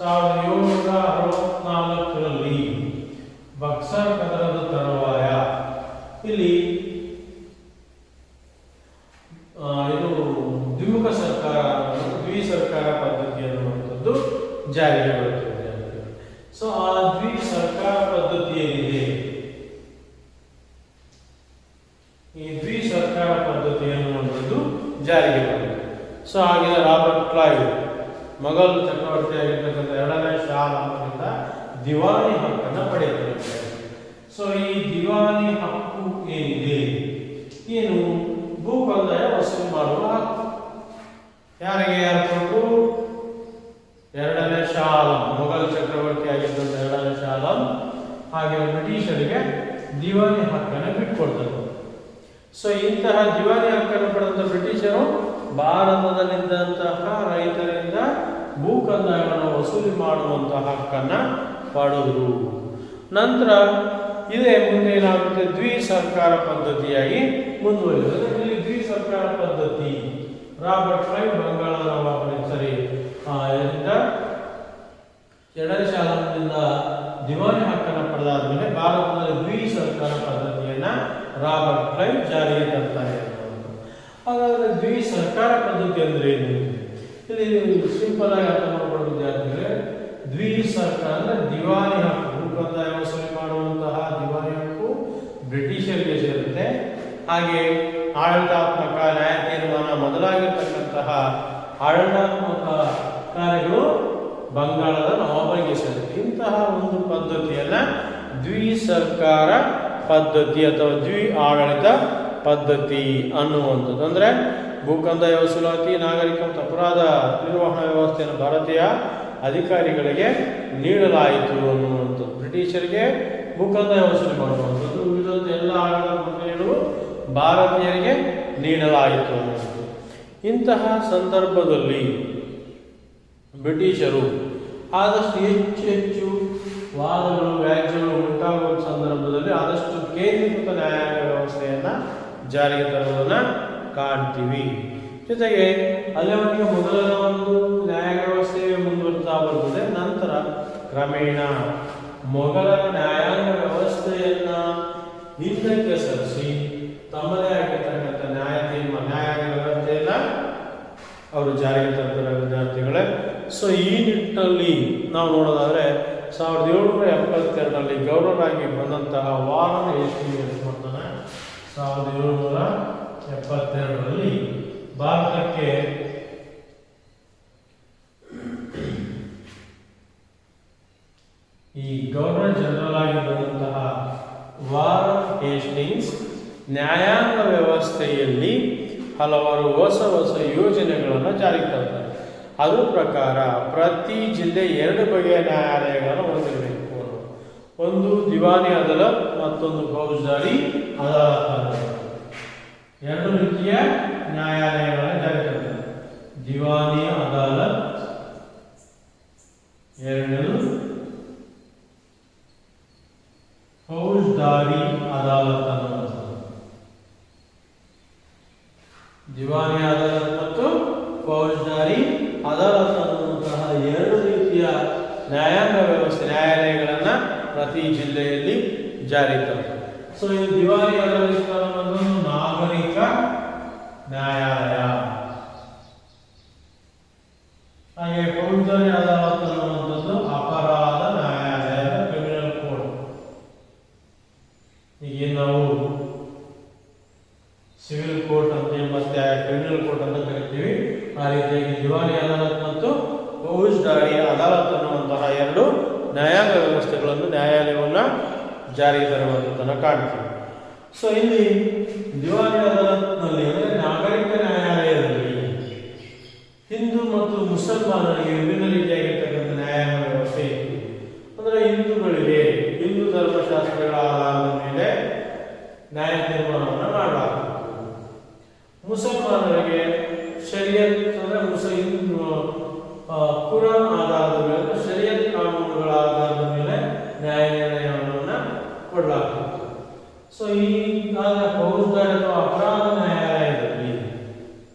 1764ರಲ್ಲಿ ಬಕ್ಸರ್ ಕದನದ ತರುವಾಯ ಇಲ್ಲಿ ಇದು ದ್ವಿಮುಖ ಸರ್ಕಾರ, ದ್ವಿಸರ್ಕಾರ ಪದ್ಧತಿ ಅನ್ನುವಂಥದ್ದು ಜಾರಿಗೆ ಬರುತ್ತದೆ. ಸೊ ಆ ದ್ವಿಸರ್ಕಾರ ಪದ್ಧತಿ ಏನಿದೆ, ಈ ದ್ವಿಸರ್ಕಾರ ಪದ್ಧತಿ ಅನ್ನುವಂಥದ್ದು ಜಾರಿಗೆ ಬರುತ್ತದೆ. ಸೊ ಆಗಿನ ರಾಬರ್ಟ್ ಕ್ಲೈವ್ ಮೊಘಲ್ ಚಕ್ರವರ್ತಿ ಆಗಿರ್ತಕ್ಕಂಥ 2ನೇ ಶಾ ಆಲಂನಿಂದ ದಿವಾನಿ ಹಕ್ಕನ್ನು ಪಡೆಯುತ್ತದೆ. ಸೊ ಈ ದಿವಾನಿ ಹಕ್ಕು ಏನಿದೆ, ಏನು ಭೂಕಂದಾಯ ವಸೂಲಿ ಮಾಡುವ ಹಕ್ಕು ಯಾರಿಗೆ ಯಾರು ಕೊಟ್ಟು? 2ನೇ ಶಾ ಆಲಂ, ಮೊಘಲ್ ಚಕ್ರವರ್ತಿ ಆಗಿದ್ದಂಥ 2ನೇ ಶಾ ಆಲಂ ಹಾಗೆ ಬ್ರಿಟಿಷರಿಗೆ ದಿವಾನಿ ಹಕ್ಕನ್ನು ಬಿಟ್ಕೊಡ್ತಾರೆ. ಸೊ ಇಂತಹ ದಿವಾನಿ ಹಕ್ಕನ್ನು ಪಡೆದಂಥ ಬ್ರಿಟಿಷರು ಭಾರತದಲ್ಲಿದ್ದಂತಹ ರೈತರಿಂದ ಭೂ ಕಂದಾಯವನ್ನು ವಸೂಲಿ ಮಾಡುವಂತಹ ಹಕ್ಕನ್ನು ಪಡೆದರು. ನಂತರ ಇದೇ ಮುಂದೆ ಏನಾಗುತ್ತೆ, ದ್ವಿಸರ್ಕಾರ ಪದ್ಧತಿಯಾಗಿ ಮುಂದುವರಿಯುತ್ತದೆ. ಇಲ್ಲಿ ದ್ವಿಸರ್ಕಾರ ಪದ್ಧತಿ ರಾಬರ್ಟ್ ಕ್ಲೈವ್ ಬಂಗಾಳದ ನವಾಬನಿಂದ 2ನೇ ಶಾ ಆಲಂನಿಂದ ದಿವಾನಿ ಹಕ್ಕನ್ನು ಪಡೆದಾದ್ಮೇಲೆ ಭಾರತದಲ್ಲಿ ದ್ವಿಸರ್ಕಾರ ಪದ್ಧತಿಯನ್ನು ರಾಬರ್ಟ್ ಕ್ಲೈವ್ ಜಾರಿಗೆ ತರ್ತಾರೆ. ಹಾಗಾದರೆ ದ್ವಿಸರ್ಕಾರ ಪದ್ಧತಿ ಅಂದ್ರೆ ಏನು? ಇಲ್ಲಿ ಸಿಂಪಲ್ ಆಗಿ ಅರ್ಥ ಮಾಡ್ಕೊಳ್ಳೋ ವಿದ್ಯಾರ್ಥಿಗಳೇ, ದ್ವಿಸರ್ಕಾರ ಅಂದ್ರೆ ದಿವಾನಿ ಹಕ್ಕು, ಭೂ ಕಂದಾಯ ವಸೂಲಿ ಮಾಡುವಂತಹ ದಿವಾನಿ ಹಕ್ಕು ಬ್ರಿಟಿಷರಿಗೆ ಸೇರುತ್ತೆ. ಹಾಗೆ ಆಡಳಿತಾತ್ಮಕ, ನ್ಯಾಯ ತೀರ್ಮಾನ ಮೊದಲಾಗಿರ್ತಕ್ಕಂತಹ ಆಡಳಿತಾತ್ಮಕ ಕಾರ್ಯಗಳು ಬಂಗಾಳದ ನವಾಬರಿಗೆ ಸೇರುತ್ತೆ. ಇಂತಹ ಒಂದು ಪದ್ಧತಿಯನ್ನ ದ್ವಿಸರ್ಕಾರ ಪದ್ಧತಿ ಅಥವಾ ದ್ವಿ ಆಡಳಿತ ಪದ್ಧತಿ ಅನ್ನುವಂಥದ್ದು. ಅಂದರೆ ಭೂಕಂದಾಯ ವಸೂಲಾತಿ, ನಾಗರಿಕ ಮತ್ತು ಅಪರಾಧ ನಿರ್ವಹಣಾ ವ್ಯವಸ್ಥೆಯನ್ನು ಭಾರತೀಯ ಅಧಿಕಾರಿಗಳಿಗೆ ನೀಡಲಾಯಿತು ಅನ್ನುವಂಥದ್ದು. ಬ್ರಿಟಿಷರಿಗೆ ಭೂಕಂದಾಯ ವಸೂಲಿ ಮಾಡುವಂಥದ್ದು, ಉಳಿದಂಥ ಎಲ್ಲ ಆಡಳಿತ ಪ್ರಕ್ರಿಯೆಗಳು ಭಾರತೀಯರಿಗೆ ನೀಡಲಾಯಿತು ಅನ್ನುವಂಥದ್ದು. ಇಂತಹ ಸಂದರ್ಭದಲ್ಲಿ ಬ್ರಿಟಿಷರು ಆದಷ್ಟು ಹೆಚ್ಚು ವಾದಗಳು, ವ್ಯಾಜ್ಯಗಳು ಉಂಟಾಗುವ ಸಂದರ್ಭದಲ್ಲಿ ಆದಷ್ಟು ಕೇಂದ್ರೀಕೃತ ನ್ಯಾಯಾಂಗ ವ್ಯವಸ್ಥೆಯನ್ನು ಜಾರಿಗೆ ತರುವುದನ್ನು ಕಾಣ್ತೀವಿ. ಜೊತೆಗೆ ಅಲ್ಲಿವರೆಗೆ ಮೊದಲ ಒಂದು ನ್ಯಾಯಾಂಗ ವ್ಯವಸ್ಥೆ ಮುಂದುವರಿತಾ ಬರುತ್ತದೆ. ನಂತರ ಕ್ರಮೇಣ ಮೊಘಲರ ನ್ಯಾಯಾಂಗ ವ್ಯವಸ್ಥೆಯನ್ನ ಹಿಂದಕ್ಕೆ ಸರಿಸಿ ತಮ್ಮದೇ ಆಗಿರ್ತಕ್ಕಂಥ ನ್ಯಾಯಾಂಗ ವ್ಯವಸ್ಥೆಯನ್ನ ಅವರು ಜಾರಿಗೆ ತರ್ತಾರೆ ವಿದ್ಯಾರ್ಥಿಗಳೇ. ಸೊ ಈ ನಿಟ್ಟಿನಲ್ಲಿ ನಾವು ನೋಡೋದಾದ್ರೆ 1772ರಲ್ಲಿ ಗವರ್ನರ್ ಆಗಿ ಬಂದಂತಹ ವಾರನ್ ಹೇಸ್ಟಿಂಗ್ಸ್ ಮಾಡ್ತಾನೆ. 1772ರಲ್ಲಿ ಭಾರತಕ್ಕೆ ಈ ಗವರ್ನರ್ ಜನರಲ್ ಆಗಿ ಬಂದಂತಹ ವಾರನ್ ಆಫ್ ಹೇಸ್ಟಿಂಗ್ಸ್ ನ್ಯಾಯಾಂಗ ವ್ಯವಸ್ಥೆಯಲ್ಲಿ ಹಲವಾರು ಹೊಸ ಹೊಸ ಯೋಜನೆಗಳನ್ನು ಜಾರಿಗೆ ತರ್ತಾರೆ. ಅದರ ಪ್ರಕಾರ ಪ್ರತಿ ಜಿಲ್ಲೆ 2 ಬಗೆಯ ನ್ಯಾಯಾಲಯಗಳನ್ನು ಹೊಂದಿರಬೇಕು. ಒಂದು ದಿವಾನಿ ಅದಾಲತ್, ಮತ್ತೊಂದು ಫೌಜದಾರಿ ಅದಾಲತ್. 2 ರೀತಿಯ ನ್ಯಾಯಾಲಯಗಳನ್ನು ಜಾರಿಗೆ ತರ್ತಾರೆ. ದಿವಾನಿ ಅದಾಲತ್, ಎರಡನೇದು ಫೌಜದಾರಿ ಅದಾಲತ್ ಅನ್ನುವಂಥದ್ದು. ದಿವಾನಿ ಅದಾಲತ್ ಮತ್ತು ಫೌಜದಾರಿ ಅದಾಲತ್ ಅನ್ನುವಂತಹ 2 ರೀತಿಯ ನ್ಯಾಯಾಂಗ ವ್ಯವಸ್ಥೆ ನ್ಯಾಯಾಲಯಗಳನ್ನು ಪ್ರತಿ ಜಿಲ್ಲೆಯಲ್ಲಿ ಜಾರಿ ತರ್ತಾರೆ. ಸೊ ಇದು ದಿವಾನಿ ಅದಾಲತ್ ಅನ್ನೋದು ನಾಗರಿಕ ನ್ಯಾಯಾಲಯ. ಹಾಗೆ ಫೌಜದಾರಿ ಅದಾಲತ್ ಅನ್ನುವಂಥದ್ದು ಅಪರಾಧ ನ್ಯಾಯಾಲಯ, ಕ್ರಿಮಿನಲ್ ಕೋರ್ಟ್. ಈಗ ನಾವು ಸಿವಿಲ್ ಕೋರ್ಟ್ ಅಂತ ಮತ್ತೆ ಕ್ರಿಮಿನಲ್ ಕೋರ್ಟ್ ಅಂತ ಕರಿತೀವಿ. ಆ ರೀತಿಯಾಗಿ ದಿವಾನಿ ಅದಾಲತ್ ಮತ್ತು ಫೌಜದಾರಿ ಅದಾಲತ್ ಅನ್ನುವಂತಹ 2 ನ್ಯಾಯಾಂಗ ವ್ಯವಸ್ಥೆಗಳನ್ನು ನ್ಯಾಯಾಲಯವನ್ನು ಜಾರಿಗೆ ತರುವಂಥದ್ದನ್ನು ಕಾಣ್ತೀವಿ. ಸೊ ಇಲ್ಲಿ ದಿವಾನಿ ಅದಾಲತ್ನಲ್ಲಿ ಅಂದರೆ ನಾಗರಿಕ ನ್ಯಾಯಾಲಯದಲ್ಲಿ ಹಿಂದೂ ಮತ್ತು ಮುಸಲ್ಮಾನರಿಗೆ ವಿಭಿನ್ನ ರೀತಿಯಾಗಿರ್ತಕ್ಕಂಥ ನ್ಯಾಯಾಂಗ ವ್ಯವಸ್ಥೆ ಇತ್ತು. ಅಂದರೆ ಹಿಂದೂಗಳಿಗೆ ಹಿಂದೂ ಧರ್ಮಶಾಸ್ತ್ರಗಳ ಆಧಾರದ ಮೇಲೆ ನ್ಯಾಯ ತೀರ್ಮಾನವನ್ನು ಮಾಡಲಾಗುತ್ತದೆ. ಮುಸಲ್ಮಾನರಿಗೆ ಶರಿಯತ್ ಅಂದರೆ ಕುರಾನ್ ಆಧಾರದ ಮೇಲೆ ಶರಿಯತ್ ಕಾನೂನುಗಳ ಆಧಾರದ ಮೇಲೆ ನ್ಯಾಯ ನಿರ್ಣಯವನ್ನು ಕೊಡಲಾಗುತ್ತದೆ. ಸೊ ಈಗಾಗ ಫೌಜದಾರಿ ಅಥವಾ ಅಪರಾಧ ನ್ಯಾಯಾಲಯದಲ್ಲಿ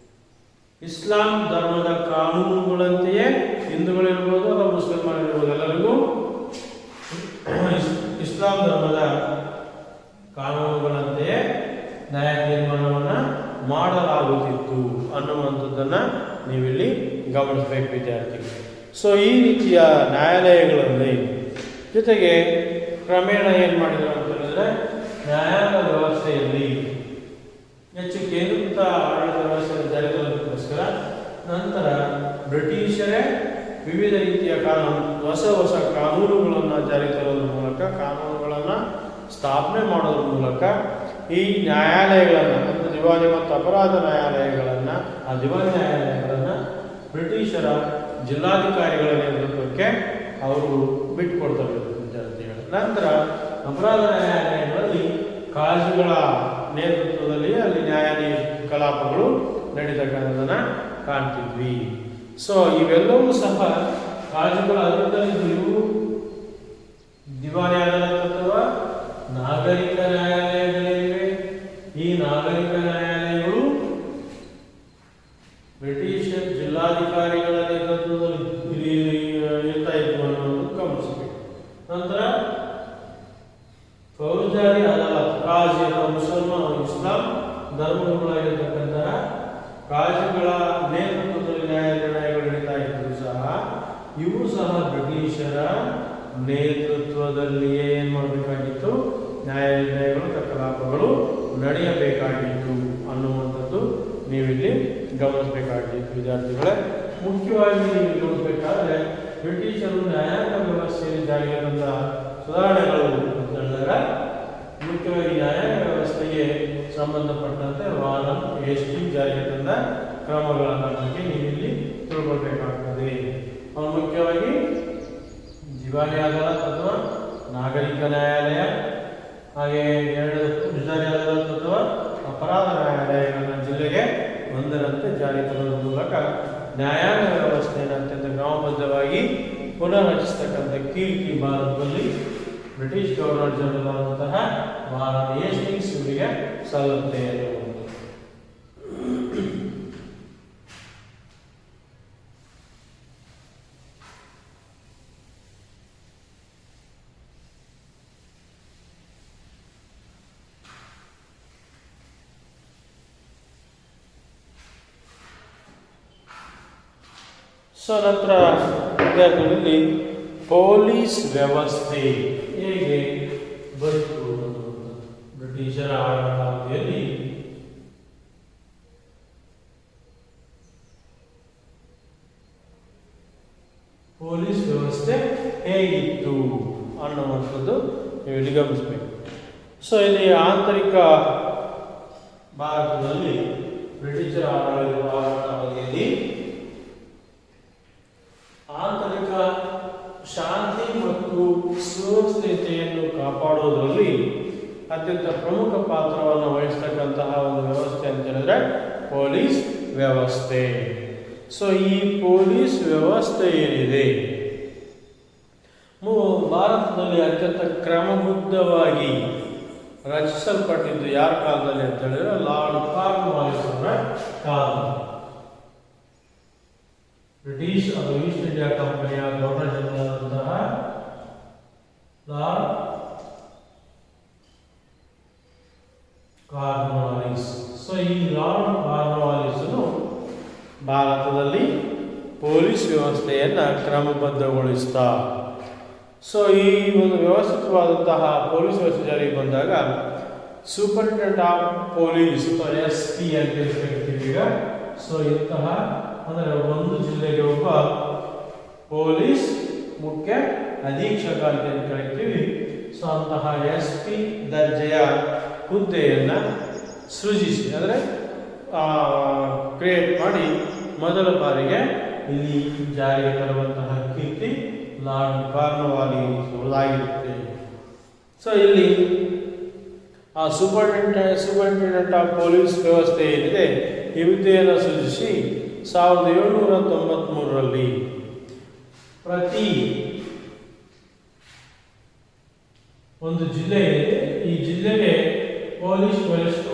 ಇಸ್ಲಾಂ ಧರ್ಮದ ಕಾನೂನುಗಳಂತೆಯೇ ಹಿಂದೂಗಳಿರ್ಬೋದು ಅಥವಾ ಮುಸಲ್ಮಾನರಿರ್ಬೋದು ಎಲ್ಲರಿಗೂ ಇಸ್ಲಾಂ ಧರ್ಮದ ಕಾನೂನುಗಳಂತೆಯೇ ನ್ಯಾಯ ತೀರ್ಮಾನವನ್ನು ಮಾಡಲಾಗುತ್ತಿತ್ತು ಅನ್ನುವಂಥದ್ದನ್ನು ನೀವಿಲ್ಲಿ ಗಮನಿಸಬೇಕು ವಿದ್ಯಾರ್ಥಿಗಳು. ಸೊ ಈ ರೀತಿಯ ನ್ಯಾಯಾಲಯಗಳಲ್ಲಿ ಜೊತೆಗೆ ಕ್ರಮೇಣ ಏನು ಮಾಡಿದ್ರು ಅಂತ ಹೇಳಿದ್ರೆ ನ್ಯಾಯಾಂಗ ವ್ಯವಸ್ಥೆಯಲ್ಲಿ ಹೆಚ್ಚು ಕೇಂದ್ರೀಕೃತ ಆಡಳಿತ ವ್ಯವಸ್ಥೆಯನ್ನು ಜಾರಿ ತರೋದಕ್ಕೋಸ್ಕರ ನಂತರ ಬ್ರಿಟಿಷರೇ ವಿವಿಧ ರೀತಿಯ ಹೊಸ ಕಾನೂನುಗಳನ್ನು ಜಾರಿ ತರೋದ್ರ ಮೂಲಕ ಕಾನೂನುಗಳನ್ನು ಸ್ಥಾಪನೆ ಮಾಡೋದ್ರ ಮೂಲಕ ಈ ನ್ಯಾಯಾಲಯಗಳನ್ನು ಅಂದರೆ ದಿವಾನಿ ಮತ್ತು ಅಪರಾಧ ನ್ಯಾಯಾಲಯಗಳನ್ನು ಆ ದಿವಾನಿ ನ್ಯಾಯಾಲಯಗಳನ್ನು ಬ್ರಿಟಿಷರ ಜಿಲ್ಲಾಧಿಕಾರಿಗಳ ನೇತೃತ್ವಕ್ಕೆ ಅವರು ಬಿಟ್ಟುಕೊಡ್ತಾರೆ ವಿದ್ಯಾರ್ಥಿಗಳು. ನಂತರ ಅಪರಾಧ ನ್ಯಾಯಾಲಯಗಳಲ್ಲಿ ಕಾಜುಗಳ ನೇತೃತ್ವದಲ್ಲಿ ಅಲ್ಲಿ ನ್ಯಾಯಾಲಯ ಕಲಾಪಗಳು ನಡೀತಕ್ಕಂಥದ್ದನ್ನು ಕಾಣ್ತಿದ್ವಿ. ಸೊ ಇವೆಲ್ಲವೂ ಸಹ ಕಾಜುಗಳ ಅದರಲ್ಲಿ ಇವು ದಿವಾನಿ ಅದಾಲತ್ ಅಥವಾ ನಾಗರಿಕ ನ್ಯಾಯಾಲಯಗಳಿವೆ. ಈ ನಾಗರಿಕ ನ್ಯಾಯಾಲಯಗಳು ಬ್ರಿಟಿಷ್ ಜಿಲ್ಲಾಧಿಕಾರಿಗಳ ನೇತೃತ್ವದಲ್ಲಿ ಇರ್ತಾ ಇದ್ವು ಅನ್ನೋದು ಗಮನಿಸಬೇಕು. ನಂತರ ಫೌಜದಾರಿ ಅದಾಲತ್ ಕಾಜಿ ಅಥವಾ ಇಸ್ಲಾಂ ಧರ್ಮಗಳಾಗಿರ್ತಕ್ಕಂತಹ ಕಾಜಿಗಳ ನೇತೃತ್ವದಲ್ಲಿ ನ್ಯಾಯ ನಿರ್ಣಯಗಳು ನಡೀತಾ ಇದ್ರು ಸಹ ಇವು ಸಹ ಬ್ರಿಟಿಷರ ನೇತೃತ್ವದಲ್ಲಿಯೇ ಏನು ಮಾಡಬೇಕಾಗಿತ್ತು, ನ್ಯಾಯ ನಿರ್ಣಯಗಳು ಕಲಾಪಗಳು ನಡೆಯಬೇಕಾಗಿತ್ತು ಅನ್ನುವಂಥದ್ದು ನೀವಿಲ್ಲಿ ಗಮನಿಸಬೇಕಾಗಿತ್ತು ವಿದ್ಯಾರ್ಥಿಗಳೇ. ಮುಖ್ಯವಾಗಿ ನೀವು ಗಮನಿಸಬೇಕಾದ್ರೆ ಬ್ರಿಟಿಷರು ನ್ಯಾಯಾಂಗ ವ್ಯವಸ್ಥೆಯಲ್ಲಿ ಜಾರಿಗೆ ತಂದ ಸುಧಾರಣೆಗಳು ಅಂತ ಹೇಳಿದಾಗ ಮುಖ್ಯವಾಗಿ ನ್ಯಾಯಾಂಗ ವ್ಯವಸ್ಥೆಗೆ ಸಂಬಂಧಪಟ್ಟಂತೆ ವಾರನ್ ಹೇಸ್ಟಿಂಗ್ಸ್ ಜಾರಿಗೆ ತಂದ ಕ್ರಮಗಳ ಬಗ್ಗೆ ನೀವಿಲ್ಲಿ ತಿಳ್ಕೊಳ್ಬೇಕಾಗ್ತದೆ. ಮುಖ್ಯವಾಗಿ ದಿವಾನಿ ಅದಾಲತ್ ಅಥವಾ ನಾಗರಿಕ ನ್ಯಾಯಾಲಯ, ಹಾಗೆ ಫೌಜದಾರಿ ಅದಾಲತ್ ಅಥವಾ ಅಪರಾಧ ನ್ಯಾಯಾಲಯಗಳನ್ನು ಜಿಲ್ಲೆಗೆ ಒಂದರಂತೆ ಜಾರಿ ತರುವುದರ ಮೂಲಕ ನ್ಯಾಯಾಂಗ ವ್ಯವಸ್ಥೆಯನ್ನು ಅತ್ಯಂತ ಕ್ರಮಬದ್ಧವಾಗಿ ಪುನರ್ ರಚಿಸತಕ್ಕಂಥ ಕೀರ್ತಿ ಭಾರತದಲ್ಲಿ ಬ್ರಿಟಿಷ್ ಗವರ್ನರ್ ಜನರಲ್ ಆದಂತಹ ವಾರನ್ ಹೇಸ್ಟಿಂಗ್ಸ್ ಇವರಿಗೆ ಸಲ್ಲುತ್ತೆ ಎನ್ನುವುದು. ಸೊ ನಂತರ ವಿದ್ಯಾರ್ಥಿಗಳಲ್ಲಿ ಪೊಲೀಸ್ ವ್ಯವಸ್ಥೆ ಹೇಗೆ ಬಂತು ಬ್ರಿಟಿಷರ ಆಡಳಿತಾವಧಿಯಲ್ಲಿ ಪೊಲೀಸ್ ವ್ಯವಸ್ಥೆ ಹೇಗಿತ್ತು ಅನ್ನುವಂಥದ್ದು ನೀವು ಇಲ್ಲಿ ಗಮನಿಸಬೇಕು. ಸೊ ಇಲ್ಲಿ ಆಂತರಿಕ ಭಾರತದಲ್ಲಿ ಬ್ರಿಟಿಷರ ಅವಧಿಯಲ್ಲಿ ಆಂತರಿಕ ಶಾಂತಿ ಮತ್ತು ಸುವ್ಯವಸ್ಥೆಯನ್ನು ಕಾಪಾಡುವುದರಲ್ಲಿ ಅತ್ಯಂತ ಪ್ರಮುಖ ಪಾತ್ರವನ್ನು ವಹಿಸ್ತಕ್ಕಂತಹ ಒಂದು ವ್ಯವಸ್ಥೆ ಅಂತ ಹೇಳಿದ್ರೆ ಪೊಲೀಸ್ ವ್ಯವಸ್ಥೆ. ಸೊ ಈ ಪೊಲೀಸ್ ವ್ಯವಸ್ಥೆ ಏನಿದೆ ಭಾರತದಲ್ಲಿ ಅತ್ಯಂತ ಕ್ರಮಬದ್ಧವಾಗಿ ರಚಿಸಲ್ಪಟ್ಟಿದ್ದು ಯಾರ ಕಾಲದಲ್ಲಿ ಅಂತ ಹೇಳಿದ್ರೆ ಲಾರ್ಡ್ ಕಾರ್ನ್ವಾಲಿಸ್ ಅವರ ಕಾಲ. ಬ್ರಿಟಿಷ್ ಅಥವಾ ಈಸ್ಟ್ ಇಂಡಿಯಾ ಕಂಪನಿಯ ಗವರ್ನರ್ ಜನರಲ್ ಆದಂತಹ ಲಾರ್ಡ್ ಕಾರ್ನ್ವಾಲಿಸ್. ಸೊ ಈ ಲಾರ್ಡ್ ಕಾರ್ನ್ವಾಲಿಸ್ ಭಾರತದಲ್ಲಿ ಪೊಲೀಸ್ ವ್ಯವಸ್ಥೆಯನ್ನ ಕ್ರಮಬದ್ಧಗೊಳಿಸ್ತಾ. ಸೊ ಈ ಒಂದು ವ್ಯವಸ್ಥಿತವಾದಂತಹ ಪೊಲೀಸ್ ವ್ಯವಸ್ಥೆ ಜಾರಿಗೆ ಬಂದಾಗ ಸೂಪರಿಂಟೆಂಡೆಂಟ್ ಆಫ್ ಪೊಲೀಸ್ ಅಥವಾ SP ಅಂತ ಕರಿತೀವಿ ಈಗ. ಸೊ ಇಂತಹ ಅಂದರೆ ಒಂದು ಜಿಲ್ಲೆಗೆ ಒಬ್ಬ ಪೊಲೀಸ್ ಮುಖ್ಯ ಅಧೀಕ್ಷಕ ಅಂತ ಕರಿತೀವಿ. ಸೊ ಅಂತಹ SP ದರ್ಜೆಯ ಹುದ್ದೆಯನ್ನ ಸೃಜಿಸಿ ಅಂದರೆ ಕ್ರಿಯೇಟ್ ಮಾಡಿ ಮೊದಲ ಬಾರಿಗೆ ಇಲ್ಲಿ ಜಾರಿಗೆ ತರುವಂತಹ ಕೀರ್ತಿ ಲಾರ್ಡ್ ಕಾರ್ನ್ವಾಲಿಸ್. ಸೊ ಇಲ್ಲಿ ಆ ಸೂಪರಿಂಟೆಂಡೆಂಟ್ ಆಫ್ ಪೊಲೀಸ್ ವ್ಯವಸ್ಥೆ ಏನಿದೆ ಈ ಹುದ್ದೆಯನ್ನು ಸೃಜಿಸಿ 1793ರಲ್ಲಿ ಪ್ರತಿ ಒಂದು ಜಿಲ್ಲೆ ಇದೆ. ಈ ಜಿಲ್ಲೆಗೆ ಪೊಲೀಸ್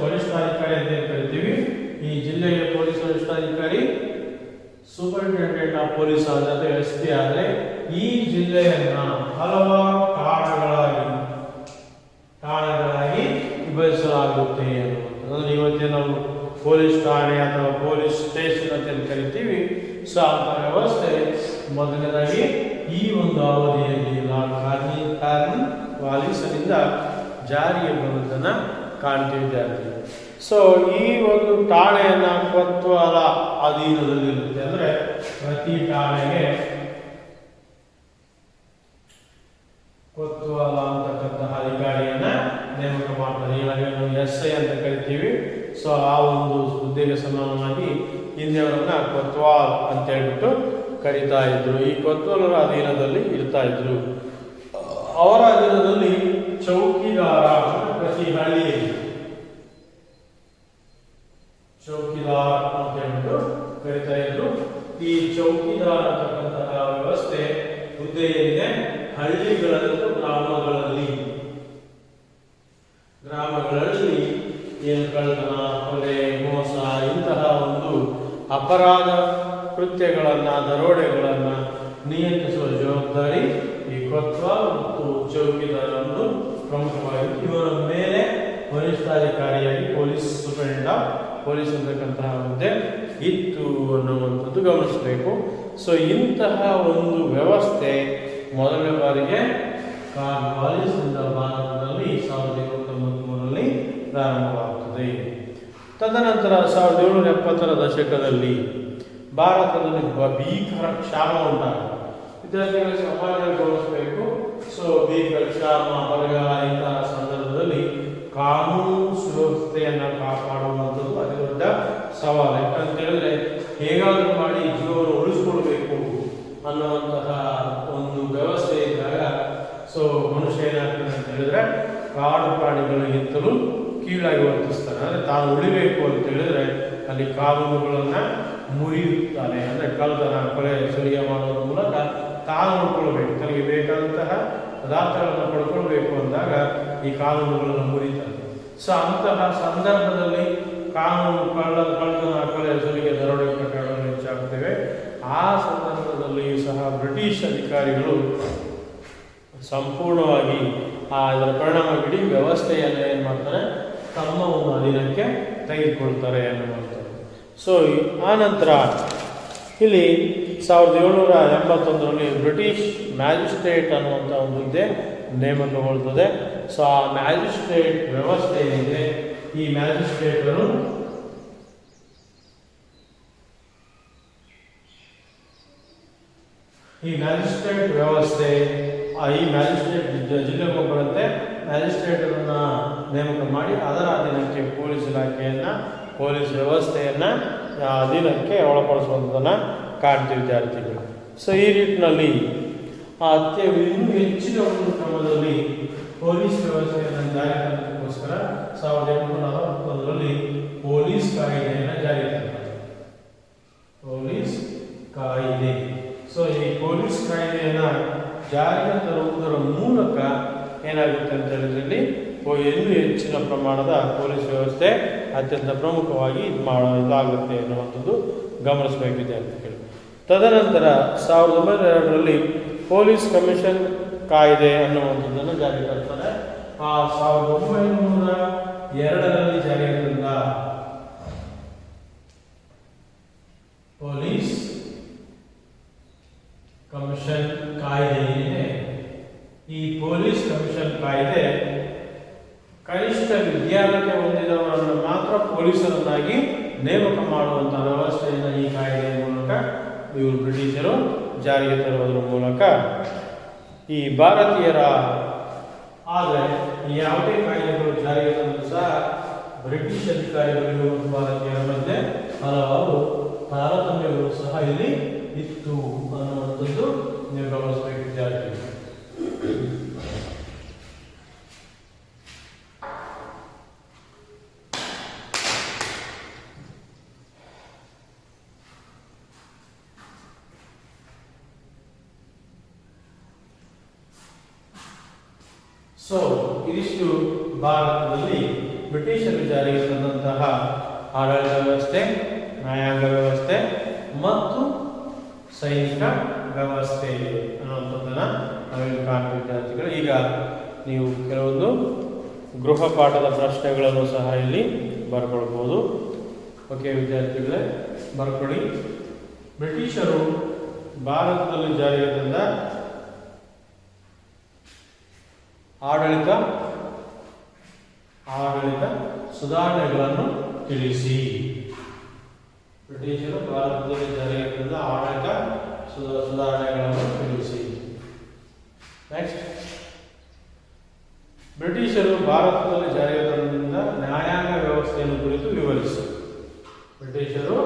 ವರಿಷ್ಠಾಧಿಕಾರಿ ಅಂತ ಕರಿತೀವಿ. ಈ ಜಿಲ್ಲೆಗೆ ಪೊಲೀಸ್ ವರಿಷ್ಠಾಧಿಕಾರಿ ಸೂಪರಿಂಟೆಂಡೆಂಟ್ ಆಫ್ ಪೊಲೀಸ್ ಆದ್ರೆ SP ಆದರೆ ಈ ಜಿಲ್ಲೆಯನ್ನ ಹಲವಾರು ಠಾಣೆಗಳಾಗಿ ವಿಭಜಿಸಲಾಗುತ್ತೆ ಅನ್ನುವಂಥದ್ದು. ಇವತ್ತೇ ನಾವು ಪೊಲೀಸ್ ಠಾಣೆ ಅಥವಾ ಪೊಲೀಸ್ ಸ್ಟೇಷನ್ ಅಂತ ಕರಿತೀವಿ. ಸೊ ಅಂತ ವ್ಯವಸ್ಥೆ ಮೊದಲನೇದಾಗಿ ಈ ಒಂದು ಅವಧಿಯಲ್ಲಿ ಲಾರ್ಡ್ ಕಾರ್ನ್ವಾಲಿಸ್ನಿಂದ ಜಾರಿಗೆ ಬಂದದನ್ನ ಕಾಣ್ತಿದ್ದಾರೆ. ಸೊ ಈ ಒಂದು ಠಾಣೆಯನ್ನ ಕೊತ್ವಾಲ ಅಧೀನದಲ್ಲಿರುತ್ತೆ. ಅಂದ್ರೆ ಪ್ರತಿ ಠಾಣೆಗೆ ಕೊತ್ವಾಲ ಅಂತಕ್ಕಂತಹ ಅಧಿಕಾರಿಯನ್ನ ನೇಮಕ ಮಾಡ್ತಾರೆ. ಹೀಗಾಗಿ ನಾವು SI ಅಂತ ಕರಿತೀವಿ. ಸೊ ಆ ಒಂದು ಹುದ್ದೆಗೆ ಸಮಾನವಾಗಿ ಹಿಂದೆಯವರನ್ನ ಕೊತ್ವಾಲ್ ಅಂತ ಹೇಳ್ಬಿಟ್ಟು ಕರಿತಾ ಇದ್ರು. ಈ ಕೊತ್ವಾಲರ ಅಧೀನದಲ್ಲಿ ಇರ್ತಾ ಇದ್ರು. ಅವರ ಅಧೀನದಲ್ಲಿ ಚೌಕಿದಾರ ಪ್ರತಿ ಹಳ್ಳಿಯಲ್ಲಿ ಚೌಕಿದಾರ್ ಅಂತ ಹೇಳ್ಬಿಟ್ಟು ಕರಿತಾ ಇದ್ರು. ಈ ಚೌಕಿದಾರ್ ಅಂತಕ್ಕಂತಹ ವ್ಯವಸ್ಥೆ ಹುದ್ದೆ ಏನಿದೆ ಹಳ್ಳಿಗಳಲ್ಲಿ ಗ್ರಾಮಗಳಲ್ಲಿ ಏನು ಕಳ್ಳತನ, ಕೊಲೆ, ಮೋಸ ಇಂತಹ ಒಂದು ಅಪರಾಧ ಕೃತ್ಯಗಳನ್ನ ದರೋಡೆಗಳನ್ನ ನಿಯಂತ್ರಿಸುವ ಜವಾಬ್ದಾರಿ ಈ ಕೊತ್ವಾಲ್ ಮತ್ತು ಚೌಕಿದಾರನ್ನು ಪ್ರಮುಖವಾಗಿ ಇವರ ಮೇಲೆ ವರಿಷ್ಠಾಧಿಕಾರಿಯಾಗಿ ಪೊಲೀಸ್ ಸೂಪರಿಂಟೆಂಡೆಂಟ್ ಆಫ್ ಪೊಲೀಸ್ ಅಂತಕ್ಕಂತಹ ಹುದ್ದೆ ಇತ್ತು ಅನ್ನುವಂಥದ್ದು ಗಮನಿಸಬೇಕು. ಸೊ ಇಂತಹ ಒಂದು ವ್ಯವಸ್ಥೆ ಮೊದಲನೇ ಬಾರಿಗೆ ಕಾರ್ನ್ವಾಲಿಸ್ನಿಂದ ಭಾರತದಲ್ಲಿ 1793ರಲ್ಲಿ ಪ್ರಾರಂಭವಾಗುತ್ತದೆ. ತದನಂತರ 1770ರ ದಶಕದಲ್ಲಿ ಭಾರತದಲ್ಲಿ ಭೀಕರ ಕ್ಷಾಮ ಉಂಟಾಗಿದೆ. ವಿದ್ಯಾರ್ಥಿಗಳ ಸಮಾಜ ಗಮನಿಸಬೇಕು. ಸೊ ಭೀಕರ ಕ್ಷಾಮ, ಬರಗಾಲ ಇಂತಹ ಸಂದರ್ಭದಲ್ಲಿ ಕಾನೂನು ಸುವ್ಯವಸ್ಥೆಯನ್ನು ಕಾಪಾಡುವಂಥದ್ದು ಅತಿ ದೊಡ್ಡ ಸವಾಲು. ಯಾಕಂತ ಹೇಳಿದ್ರೆ ಹೇಗಾದರೂ ಮಾಡಿ ಜೀವವನ್ನು ಉಳಿಸ್ಕೊಳ್ಬೇಕು ಅನ್ನುವಂತಹ ಒಂದು ವ್ಯವಸ್ಥೆ ಇದ್ದಾಗ ಸೊ ಮನುಷ್ಯ ಏನಾಗ್ತದೆ ಅಂತ ಹೇಳಿದ್ರೆ ಕಾಡು ಪ್ರಾಣಿಗಳಿಗಿಂತಲೂ ಕೀಳಾಗಿ ವರ್ತಿಸ್ತಾನೆ. ಅಂದರೆ ತಾನು ಉಳಿಬೇಕು ಅಂತ ಹೇಳಿದ್ರೆ ಅಲ್ಲಿ ಕಾನೂನುಗಳನ್ನ ಮುರಿಯುತ್ತಾನೆ. ಅಂದರೆ ಕಳ್ಳತನ, ಕೊಲೆ, ಸುಲಿಗೆ ಮಾಡೋದ್ರ ಮೂಲಕ ತಾನು ನೋಡ್ಕೊಳ್ಬೇಕು, ತನಗೆ ಬೇಕಾದಂತಹ ಪದಾರ್ಥಗಳನ್ನು ಪಡ್ಕೊಳ್ಬೇಕು ಅಂದಾಗ ಈ ಕಾನೂನುಗಳನ್ನು ಮುರಿತಾರೆ. ಸೊ ಅಂತಹ ಸಂದರ್ಭದಲ್ಲಿ ಕಾನೂನು ಕಳ್ಳತನ, ಕೊಲೆ, ಸುಲಿಗೆ, ದರೋಡೆ ಪ್ರಕರಣಗಳು ಹೆಚ್ಚಾಗುತ್ತವೆ. ಆ ಸಂದರ್ಭದಲ್ಲಿ ಸಹ ಬ್ರಿಟಿಷ್ ಅಧಿಕಾರಿಗಳು ಸಂಪೂರ್ಣವಾಗಿ ಇದರ ಪರಿಣಾಮ ಇಡೀ ವ್ಯವಸ್ಥೆಯನ್ನು ಏನು ಮಾಡ್ತಾರೆ, ತಮ್ಮ ಒಂದು ಅಧೀನಕ್ಕೆ ತೆಗೆದುಕೊಳ್ತಾರೆ ಅನ್ನುವಂಥದ್ದು. ಸೊ ಆ ನಂತರ ಇಲ್ಲಿ 1781ರಲ್ಲಿ ಬ್ರಿಟಿಷ್ ಮ್ಯಾಜಿಸ್ಟ್ರೇಟ್ ಅನ್ನುವಂಥ ಒಂದು ಹುದ್ದೆ ನೇಮಕಗೊಳ್ಳುತ್ತದೆ. ಸೊ ಆ ಮ್ಯಾಜಿಸ್ಟ್ರೇಟ್ ವ್ಯವಸ್ಥೆ ಏನಿದೆ, ಈ ಮ್ಯಾಜಿಸ್ಟ್ರೇಟರು ಈ ಮ್ಯಾಜಿಸ್ಟ್ರೇಟ್ ವ್ಯವಸ್ಥೆ ಈ ಮ್ಯಾಜಿಸ್ಟ್ರೇಟ್ ಜಿಲ್ಲೆಗೆ ಬರುತ್ತೆ. ಮ್ಯಾಜಿಸ್ಟ್ರೇಟರನ್ನು ನೇಮಕ ಮಾಡಿ ಅದರ ಅಧೀನಕ್ಕೆ ಪೊಲೀಸ್ ಇಲಾಖೆಯನ್ನು ಪೊಲೀಸ್ ವ್ಯವಸ್ಥೆಯನ್ನು ಅಧೀನಕ್ಕೆ ಒಳಪಡಿಸುವಂಥದ್ದನ್ನು ಕಾಣ್ತೀವಿ ವಿದ್ಯಾರ್ಥಿಗಳು. ಸೊ ಈ ನಿಟ್ಟಿನಲ್ಲಿ ಇನ್ನೂ ಹೆಚ್ಚಿನ ಒಂದು ಕ್ರಮದಲ್ಲಿ ಪೊಲೀಸ್ ವ್ಯವಸ್ಥೆಯನ್ನು ಜಾರಿ ತರಲಿಕ್ಕೋಸ್ಕರ 1841ರಲ್ಲಿ ಪೊಲೀಸ್ ಕಾಯ್ದೆಯನ್ನು ಜಾರಿ ತಂದರು. ಪೊಲೀಸ್ ಕಾಯ್ದೆ. ಸೊ ಈ ಪೊಲೀಸ್ ಕಾಯ್ದೆಯನ್ನು ಜಾರಿಗೆ ತರುವುದರ ಮೂಲಕ ಏನಾಗುತ್ತೆ ಅಂತ ಹೇಳಿದ್ರೆ ಇನ್ನೂ ಹೆಚ್ಚಿನ ಪ್ರಮಾಣದ ಪೊಲೀಸ್ ವ್ಯವಸ್ಥೆ ಅತ್ಯಂತ ಪ್ರಮುಖವಾಗಿ ಇದಾಗುತ್ತೆ ಅನ್ನುವಂಥದ್ದು ಗಮನಿಸಬೇಕು ವಿದ್ಯಾರ್ಥಿಗಳು. ತದನಂತರ 1902ರಲ್ಲಿ ಪೊಲೀಸ್ ಕಮಿಷನ್ ಕಾಯ್ದೆ ಅನ್ನುವಂಥದ್ದನ್ನು ಜಾರಿಗೆ ತರ್ತಾರೆ. 1902ರಲ್ಲಿ ಜಾರಿಗೆ ತಂದ ಪೊಲೀಸ್ ಕಮಿಷನ್ ಕಾಯ್ದೆ ಏನಿದೆ, ಈ ಪೊಲೀಸ್ ಕಮಿಷನ್ ಕಾಯ್ದೆ ಕನಿಷ್ಠ ವಿದ್ಯಾರ್ಹತೆ ಹೊಂದಿದವರನ್ನು ಮಾತ್ರ ಪೊಲೀಸರನ್ನಾಗಿ ನೇಮಕ ಮಾಡುವಂತಹ ವ್ಯವಸ್ಥೆಯನ್ನು ಈ ಕಾಯ್ದೆಯ ಮೂಲಕ ಇವರು ಬ್ರಿಟಿಷರು ಜಾರಿಗೆ ತರುವುದರ ಮೂಲಕ ಈ ಭಾರತೀಯರ ಆದರೆ ಯಾವುದೇ ಕಾಯ್ದೆಗಳು ಜಾರಿಗೆ ತಂದರೂ ಸಹ ಬ್ರಿಟಿಷ್ ಅಧಿಕಾರಿಗಳಿಗೂ ಮತ್ತು ಭಾರತೀಯರ ಮಧ್ಯೆ ಹಲವಾರು ತಾರತಮ್ಯಗಳು ಸಹ ಇಲ್ಲಿ ಇತ್ತು ಅನ್ನುವಂಥದ್ದು ನೀವು ಗಮನಿಸಬೇಕು ವಿದ್ಯಾರ್ಥಿಗಳು. ಸೊ ಇದಿಷ್ಟು ಭಾರತದಲ್ಲಿ ಬ್ರಿಟಿಷರು ಜಾರಿಗೆ ತಂದಂತಹ ಆಡಳಿತ ವ್ಯವಸ್ಥೆ, ನ್ಯಾಯಾಂಗ ವ್ಯವಸ್ಥೆ ಮತ್ತು ಸೈನಿಕ ವ್ಯವಸ್ಥೆ ಅನ್ನುವಂಥದ್ದನ್ನು ನಾವಿಲ್ಲಿ ಕಾಣ್ತೀವಿ ವಿದ್ಯಾರ್ಥಿಗಳು. ಈಗ ನೀವು ಕೆಲವೊಂದು ಗೃಹ ಪಾಠದ ಪ್ರಶ್ನೆಗಳನ್ನು ಸಹ ಇಲ್ಲಿ ಬರ್ಕೊಳ್ಬೋದು. ಓಕೆ ವಿದ್ಯಾರ್ಥಿಗಳೇ, ಬರ್ಕೊಳ್ಳಿ. ಬ್ರಿಟಿಷರು ಭಾರತದಲ್ಲಿ ಜಾರಿಗೆ ತಂದ ಆಡಳಿತ ಸುಧಾರಣೆಗಳನ್ನು ತಿಳಿಸಿ. ಬ್ರಿಟಿಷರು ಭಾರತದಲ್ಲಿ ಜಾರಿಗೆ ತಂದ ಆಡಳಿತ ಸುಧಾರಣೆಗಳನ್ನು ತಿಳಿಸಿ. ನೆಕ್ಸ್ಟ್, ಬ್ರಿಟಿಷರು ಭಾರತದಲ್ಲಿ ಜಾರಿಗೆ ತಂದ ನ್ಯಾಯಾಂಗ ವ್ಯವಸ್ಥೆಯನ್ನು ಕುರಿತು ವಿವರಿಸಿ. ಬ್ರಿಟಿಷರು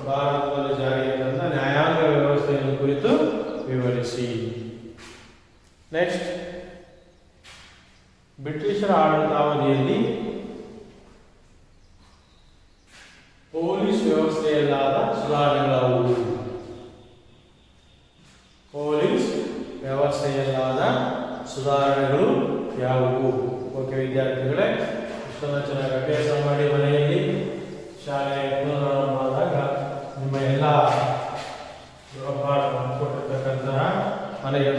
ಭಾರತದಲ್ಲಿ ಜಾರಿಗೆ ತಂದ ನ್ಯಾಯಾಂಗ ವ್ಯವಸ್ಥೆಯನ್ನು ಕುರಿತು ವಿವರಿಸಿ. ನೆಕ್ಸ್ಟ್, ಬ್ರಿಟಿಷರ ಆಡಳಿತಾವಧಿಯಲ್ಲಿ ಪೊಲೀಸ್ ವ್ಯವಸ್ಥೆಯಲ್ಲಾದ ಸುಧಾರಣೆಗಳಾವುವು? ಪೊಲೀಸ್ ವ್ಯವಸ್ಥೆಯಲ್ಲಾದ ಸುಧಾರಣೆಗಳು ಯಾವುವು? ಓಕೆ ವಿದ್ಯಾರ್ಥಿಗಳೇ, ಇಷ್ಟೊಂದು ಚೆನ್ನಾಗಿ ಅಭ್ಯಾಸ ಮಾಡಿ ಮನೆಯಲ್ಲಿ ಶಾಲೆ ಪುನರಾರಂಭವಾದಾಗ ನಿಮ್ಮ ಎಲ್ಲ ಗೃಹಪಾಠ ಕೊಟ್ಟಿರ್ತಕ್ಕಂತಹ ಮನೆಯ